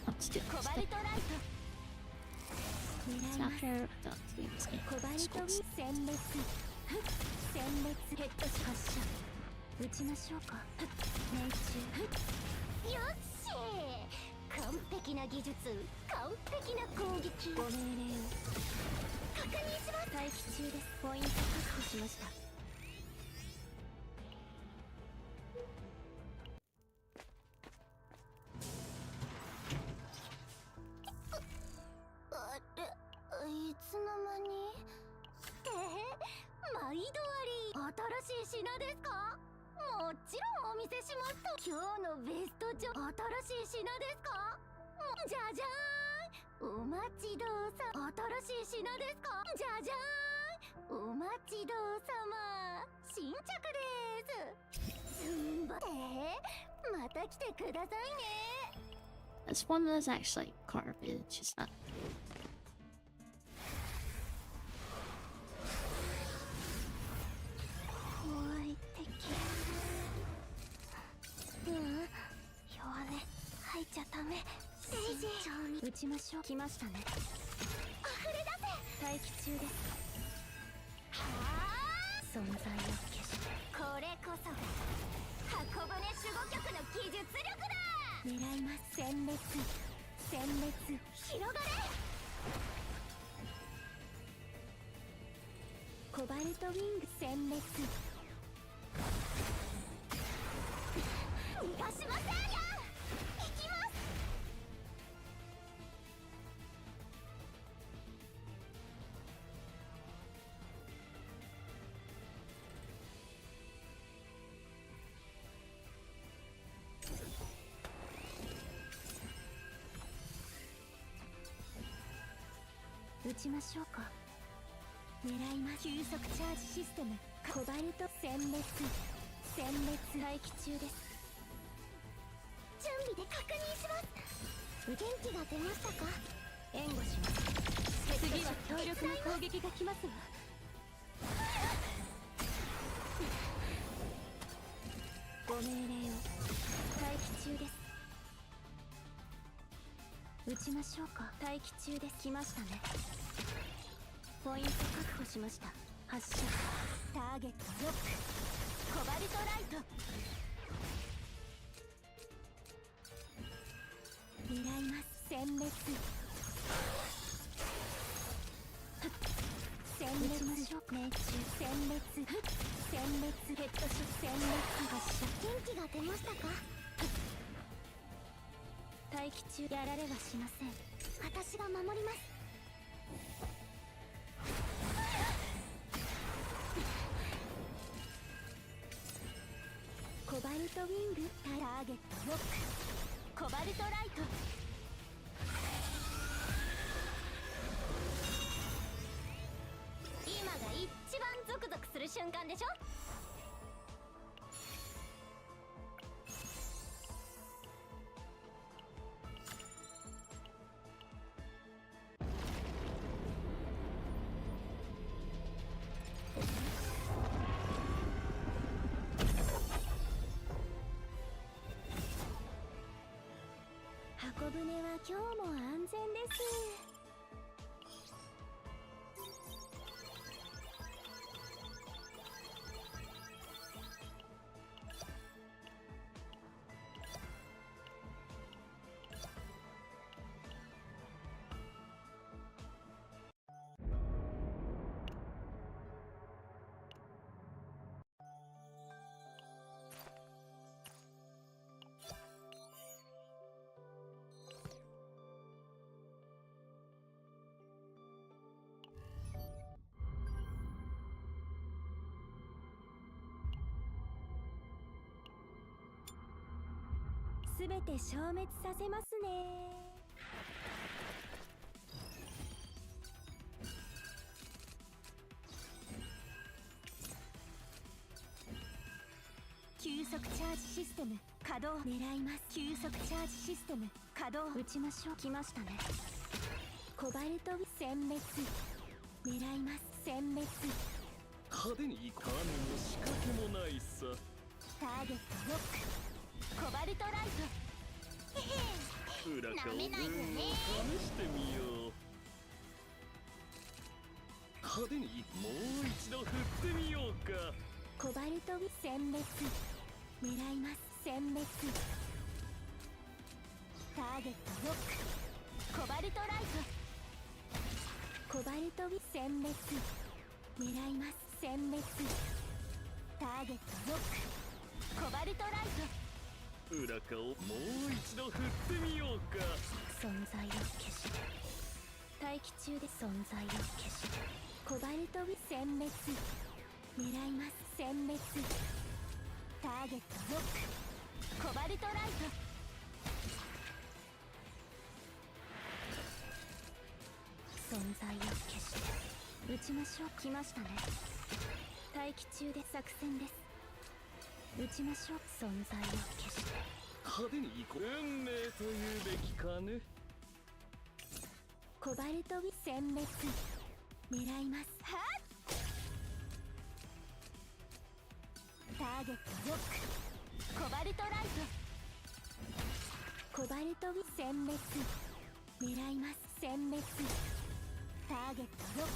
Let's do コ this. バルトライト It's after I'm done playing this game. コバル It's ト cool. 殲滅殲滅ヘッドシ発射。撃ちましょうか。命中。よっしー完璧な技術完璧な攻撃ご命令を。確認します待機中です。ポイント確保しました。あれいつの間に毎度あり新しい品ですかもちろんお見せしますと今日のベストジョ新しい品ですかじゃじゃーんお待ちどうさ新しい品ですかじゃじゃーんお待ちどうさま新着ですすんばまた来てくださいね This one is actually carved, it's just not. 怖い敵弱音吐いちゃダメ慎重に撃ちましょう。来ましたね。溢れ出せ待機中です。存在を消してこれこそが箱舟守護局の技術力だ狙います。殲滅殲滅広がれコバルトウィング。殲滅逃がしませんよ行きます撃ちましょうか。狙います。急速チャージシステムコバルト。殲滅殲滅待機中です。準備で確認します元気が出ましたか援護します。次は強力な攻撃が来ますわ。ご命令を。待機中です。撃ちましょうか。待機中です。来ましたね。ポイント確保しました。発射。ターゲットロックコバルトライト狙います。殲滅殲撃ちま滅しょうか。命中。殲滅殲滅ヘッドショット。殲滅発射。元気が出ましたか待機中。やられはしません。私が守りますコバルトウィング。ターゲットロックコバルトライト今が一番ゾクゾクする瞬間でしょ箱舟は今日も安全ですすべて消滅させますね。急速チャージシステム稼働。狙います。急速チャージシステム稼働。撃ちましょう。来ましたね。コバルト殲滅。狙います。殲滅。派手に行く種も仕掛けもないさ。ターゲットロック。コバルトライト。へへ裏かを舐めないよね試してみよう。派手にもう一度振ってみようか。コバルト殲滅。狙います。殲滅。ターゲットロック。コバルトライト。コバルト殲滅。狙います。殲滅。ターゲットロック。コバルトライト。裏かをもう一度振ってみようか。存在を消し待機中で存在を消しコバルト殲滅。狙います。殲滅。ターゲットロック。コバルトライト。存在を消して撃ちましょう。来ましたね。待機中で作戦です。撃ちましょう。存在を消して派手に行こう。運命というべきかね。コバルト殲滅。狙います。はっターゲットロック。コバルトライト。コバルト殲滅。狙います。殲滅。ターゲットロック。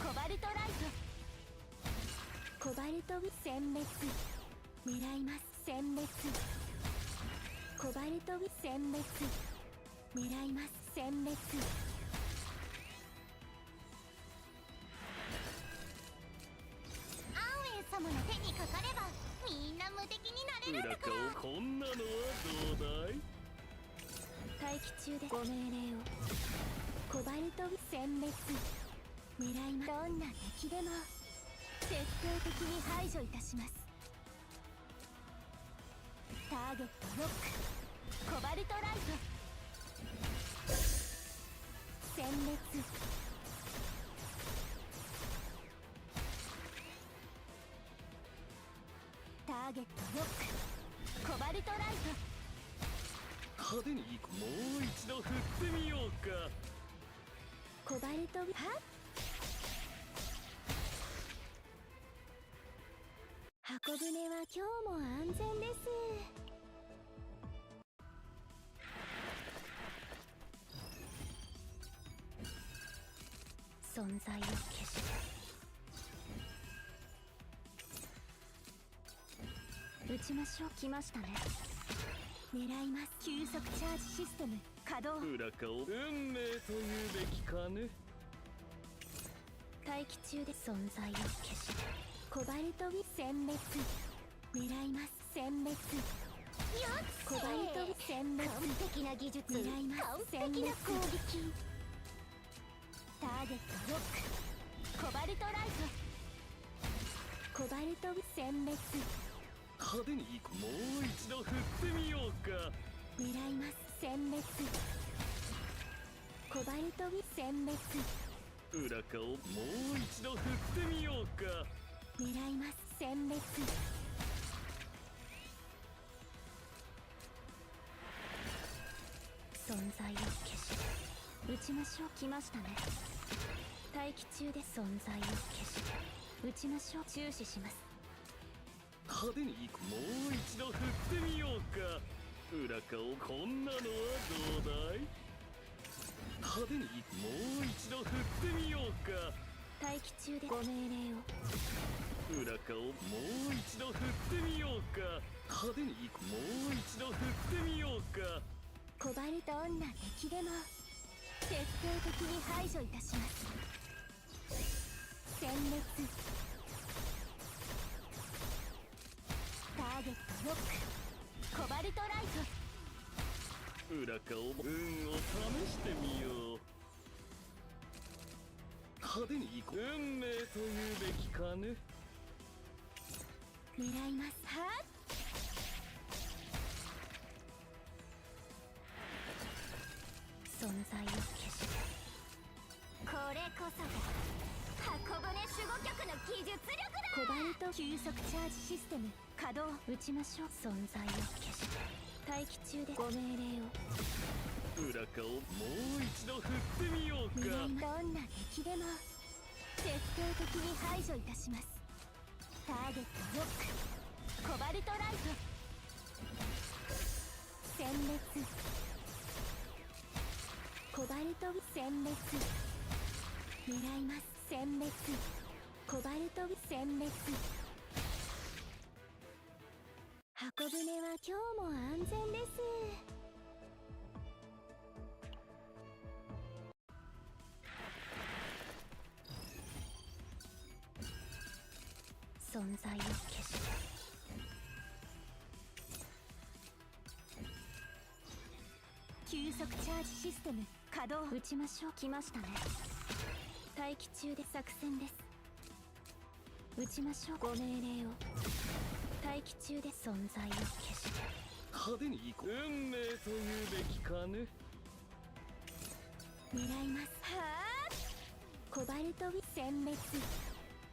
コバルトライト。コバルト殲滅。狙います。殲滅。コバルト殲滅。狙います。殲滅。アンウェイ様の手にかかればみんな無敵になれるん裏かだからをこんなのはどうだい。待機中でご命令を。コバルト殲滅。狙います。どんな敵でも徹底的に排除いたします。ターゲットロック。コバルトライト。殲滅。ターゲットロック。コバルトライト。派手に行こう。もう一度振ってみようか。コバルトはっ箱舟は今日も安全です。存在を消して撃ちましょう。来ましたね。狙います。急速チャージシステム稼働。裏かを運命というべきかね。待機中で存在を消してコバルト殲滅。狙います。殲滅。コバルト殲滅。完璧な技術。狙います。完璧な攻撃。ターゲットロック。コバルトライト。コバルト殲滅。派手に行こう。もう一度振ってみようか。狙います。殲滅。コバルト殲滅。裏かをもう一度振ってみようか。狙います。殲滅。存在を消して撃ちましょう。来ましたね。待機中で存在を消して撃ちましょう。注視します。派手に行こう。もう一度振ってみようか。裏かをこんなのはどうだい。派手に行こう。もう一度振ってみようか。待機中でご命令を。裏かをもう一度振ってみようか。派手に行こう。もう一度振ってみようか。コバルトどんな敵でも徹底的に排除いたします。殲滅。ターゲットロック。コバルトライト。裏かを運を試してみよう。派手に行こう。運命というべきかね。狙います。はっこそが箱舟守護局の技術力だ。コバルト急速チャージシステム稼働。撃ちましょう。存在を消して待機中でご命令を。裏側をもう一度振ってみようか。どんな敵でも徹底的に排除いたします。ターゲットロック。コバルトライト殲滅。コバルト殲滅。狙います。殲滅。コバルト殲滅。箱舟は今日も安全です。存在を消して急速チャージシステム稼働。撃ちましょう。来ましたね。待機中で作戦です。撃ちましょう。ご命令を。待機中で存在を消して派手に行こう。運命というべきかね。狙います。はあ。コバルト殲滅。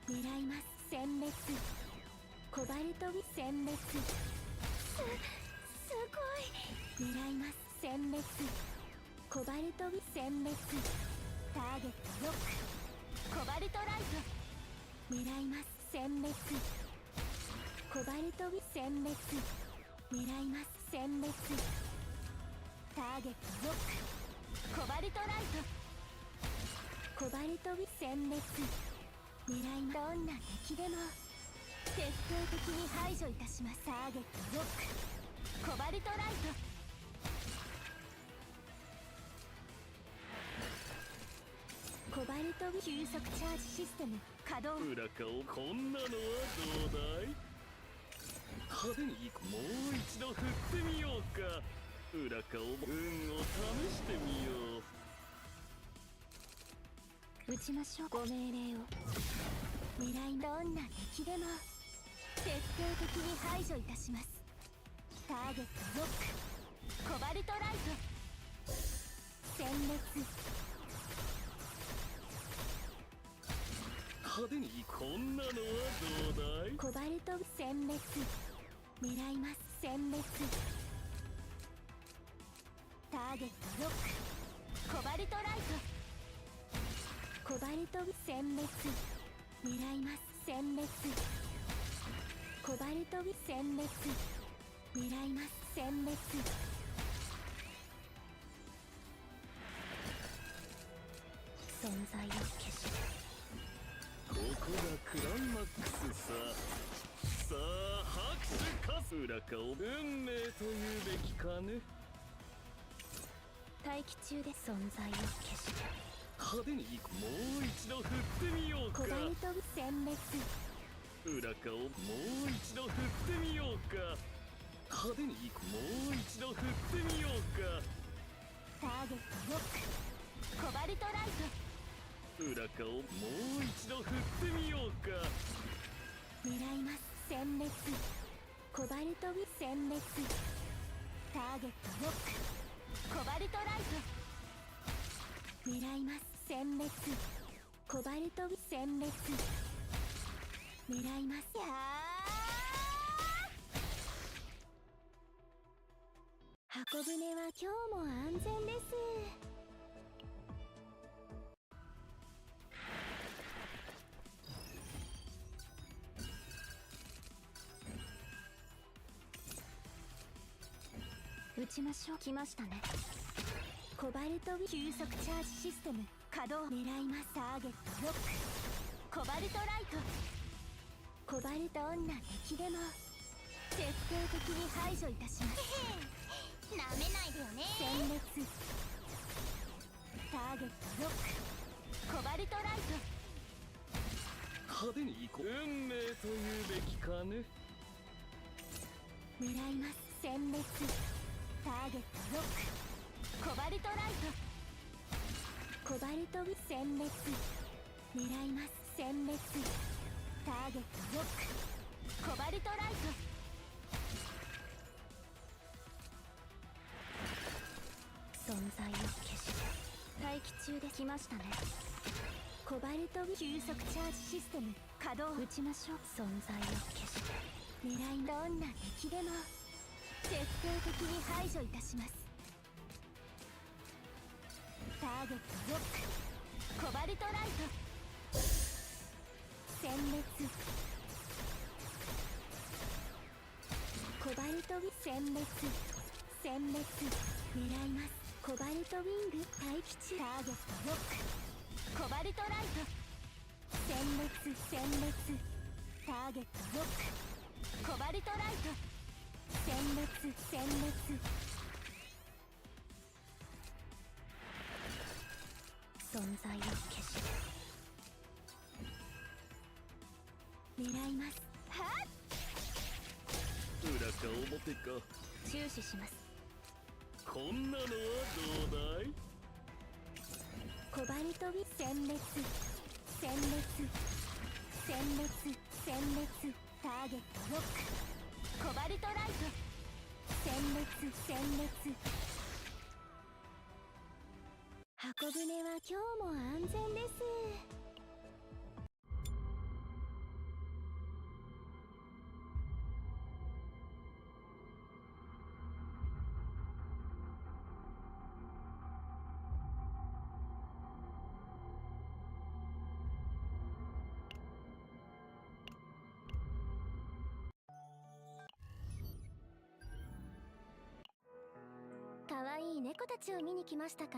狙います。殲滅。コバルト殲滅。すごい。狙います。殲滅。コバルト殲滅。ターゲットロック。コバルトライト狙います。殲滅。コバルト殲滅。狙います。殲滅。ターゲットロック。コバルトライトコバルト殲滅。狙います。どんな敵でも徹底的に排除いたします。ターゲットロック。コバルトライトコバルト急速チャージシステム稼働。裏側をこんなのはどうだい。派手に行こう。もう一度振ってみようか。裏側を運を試してみよう。撃ちましょう。ご命令を。狙いどんな敵でも徹底的に排除いたします。ターゲットロック。コバルトライト殲滅。派手にこんなのはどうだい。コバルト殲滅。狙います。殲滅。ターゲットロック。コバルトライトコバルト殲滅。狙います。殲滅。コバルト殲滅。狙います。殲滅。存在を消してここがクライマックスさ。さあ拍手かす。裏側を運命というべきかね。待機中で存在を消して派手に行こう。もう一度振ってみようか。コバルト殲滅。裏側をもう一度振ってみようか。派手に行こう。もう一度振ってみようか。ターゲットロック。コバルトライト裏側をもう一度振ってみようか。狙います。殲滅。コバルト殲滅。ターゲットロック。コバルトライト狙います。殲滅。コバルト殲滅。狙います。やー箱舟は今日も安全です。撃ちましょう。来ましたね。コバルト急速チャージシステム稼働。狙います。ターゲットロック。コバルトライトコバルトどんな敵でも徹底的に排除いたします。なめないでよね。殲滅。ターゲットロック。コバルトライ派手に行こう。運命というべきかね。ト狙います。殲滅。ターゲットロック。コバルトライトコバルト殲滅。狙います。殲滅。ターゲットロック。コバルトライト存在を消して待機中で来ましたね。コバルト急速チャージシステム稼働。撃ちましょう。存在を消して狙い。どんな敵でも徹底的に排除いたします。ターゲットロック。コバルトライト殲滅。コバルトウィ殲滅殲滅。狙います。コバルトウィング待機中。ターゲットロック。コバルトライト殲滅殲滅。ターゲットロック。コバルトライト殲滅殲滅。存在を消して狙います。はっ。裏か表か注視します。こんなのはどうだい。コバルトウィ殲滅殲滅殲滅殲滅。ターゲットロック。コバルトライト殲滅殲滅。箱舟は今日も安全です。可愛い猫たちを見に来ましたか？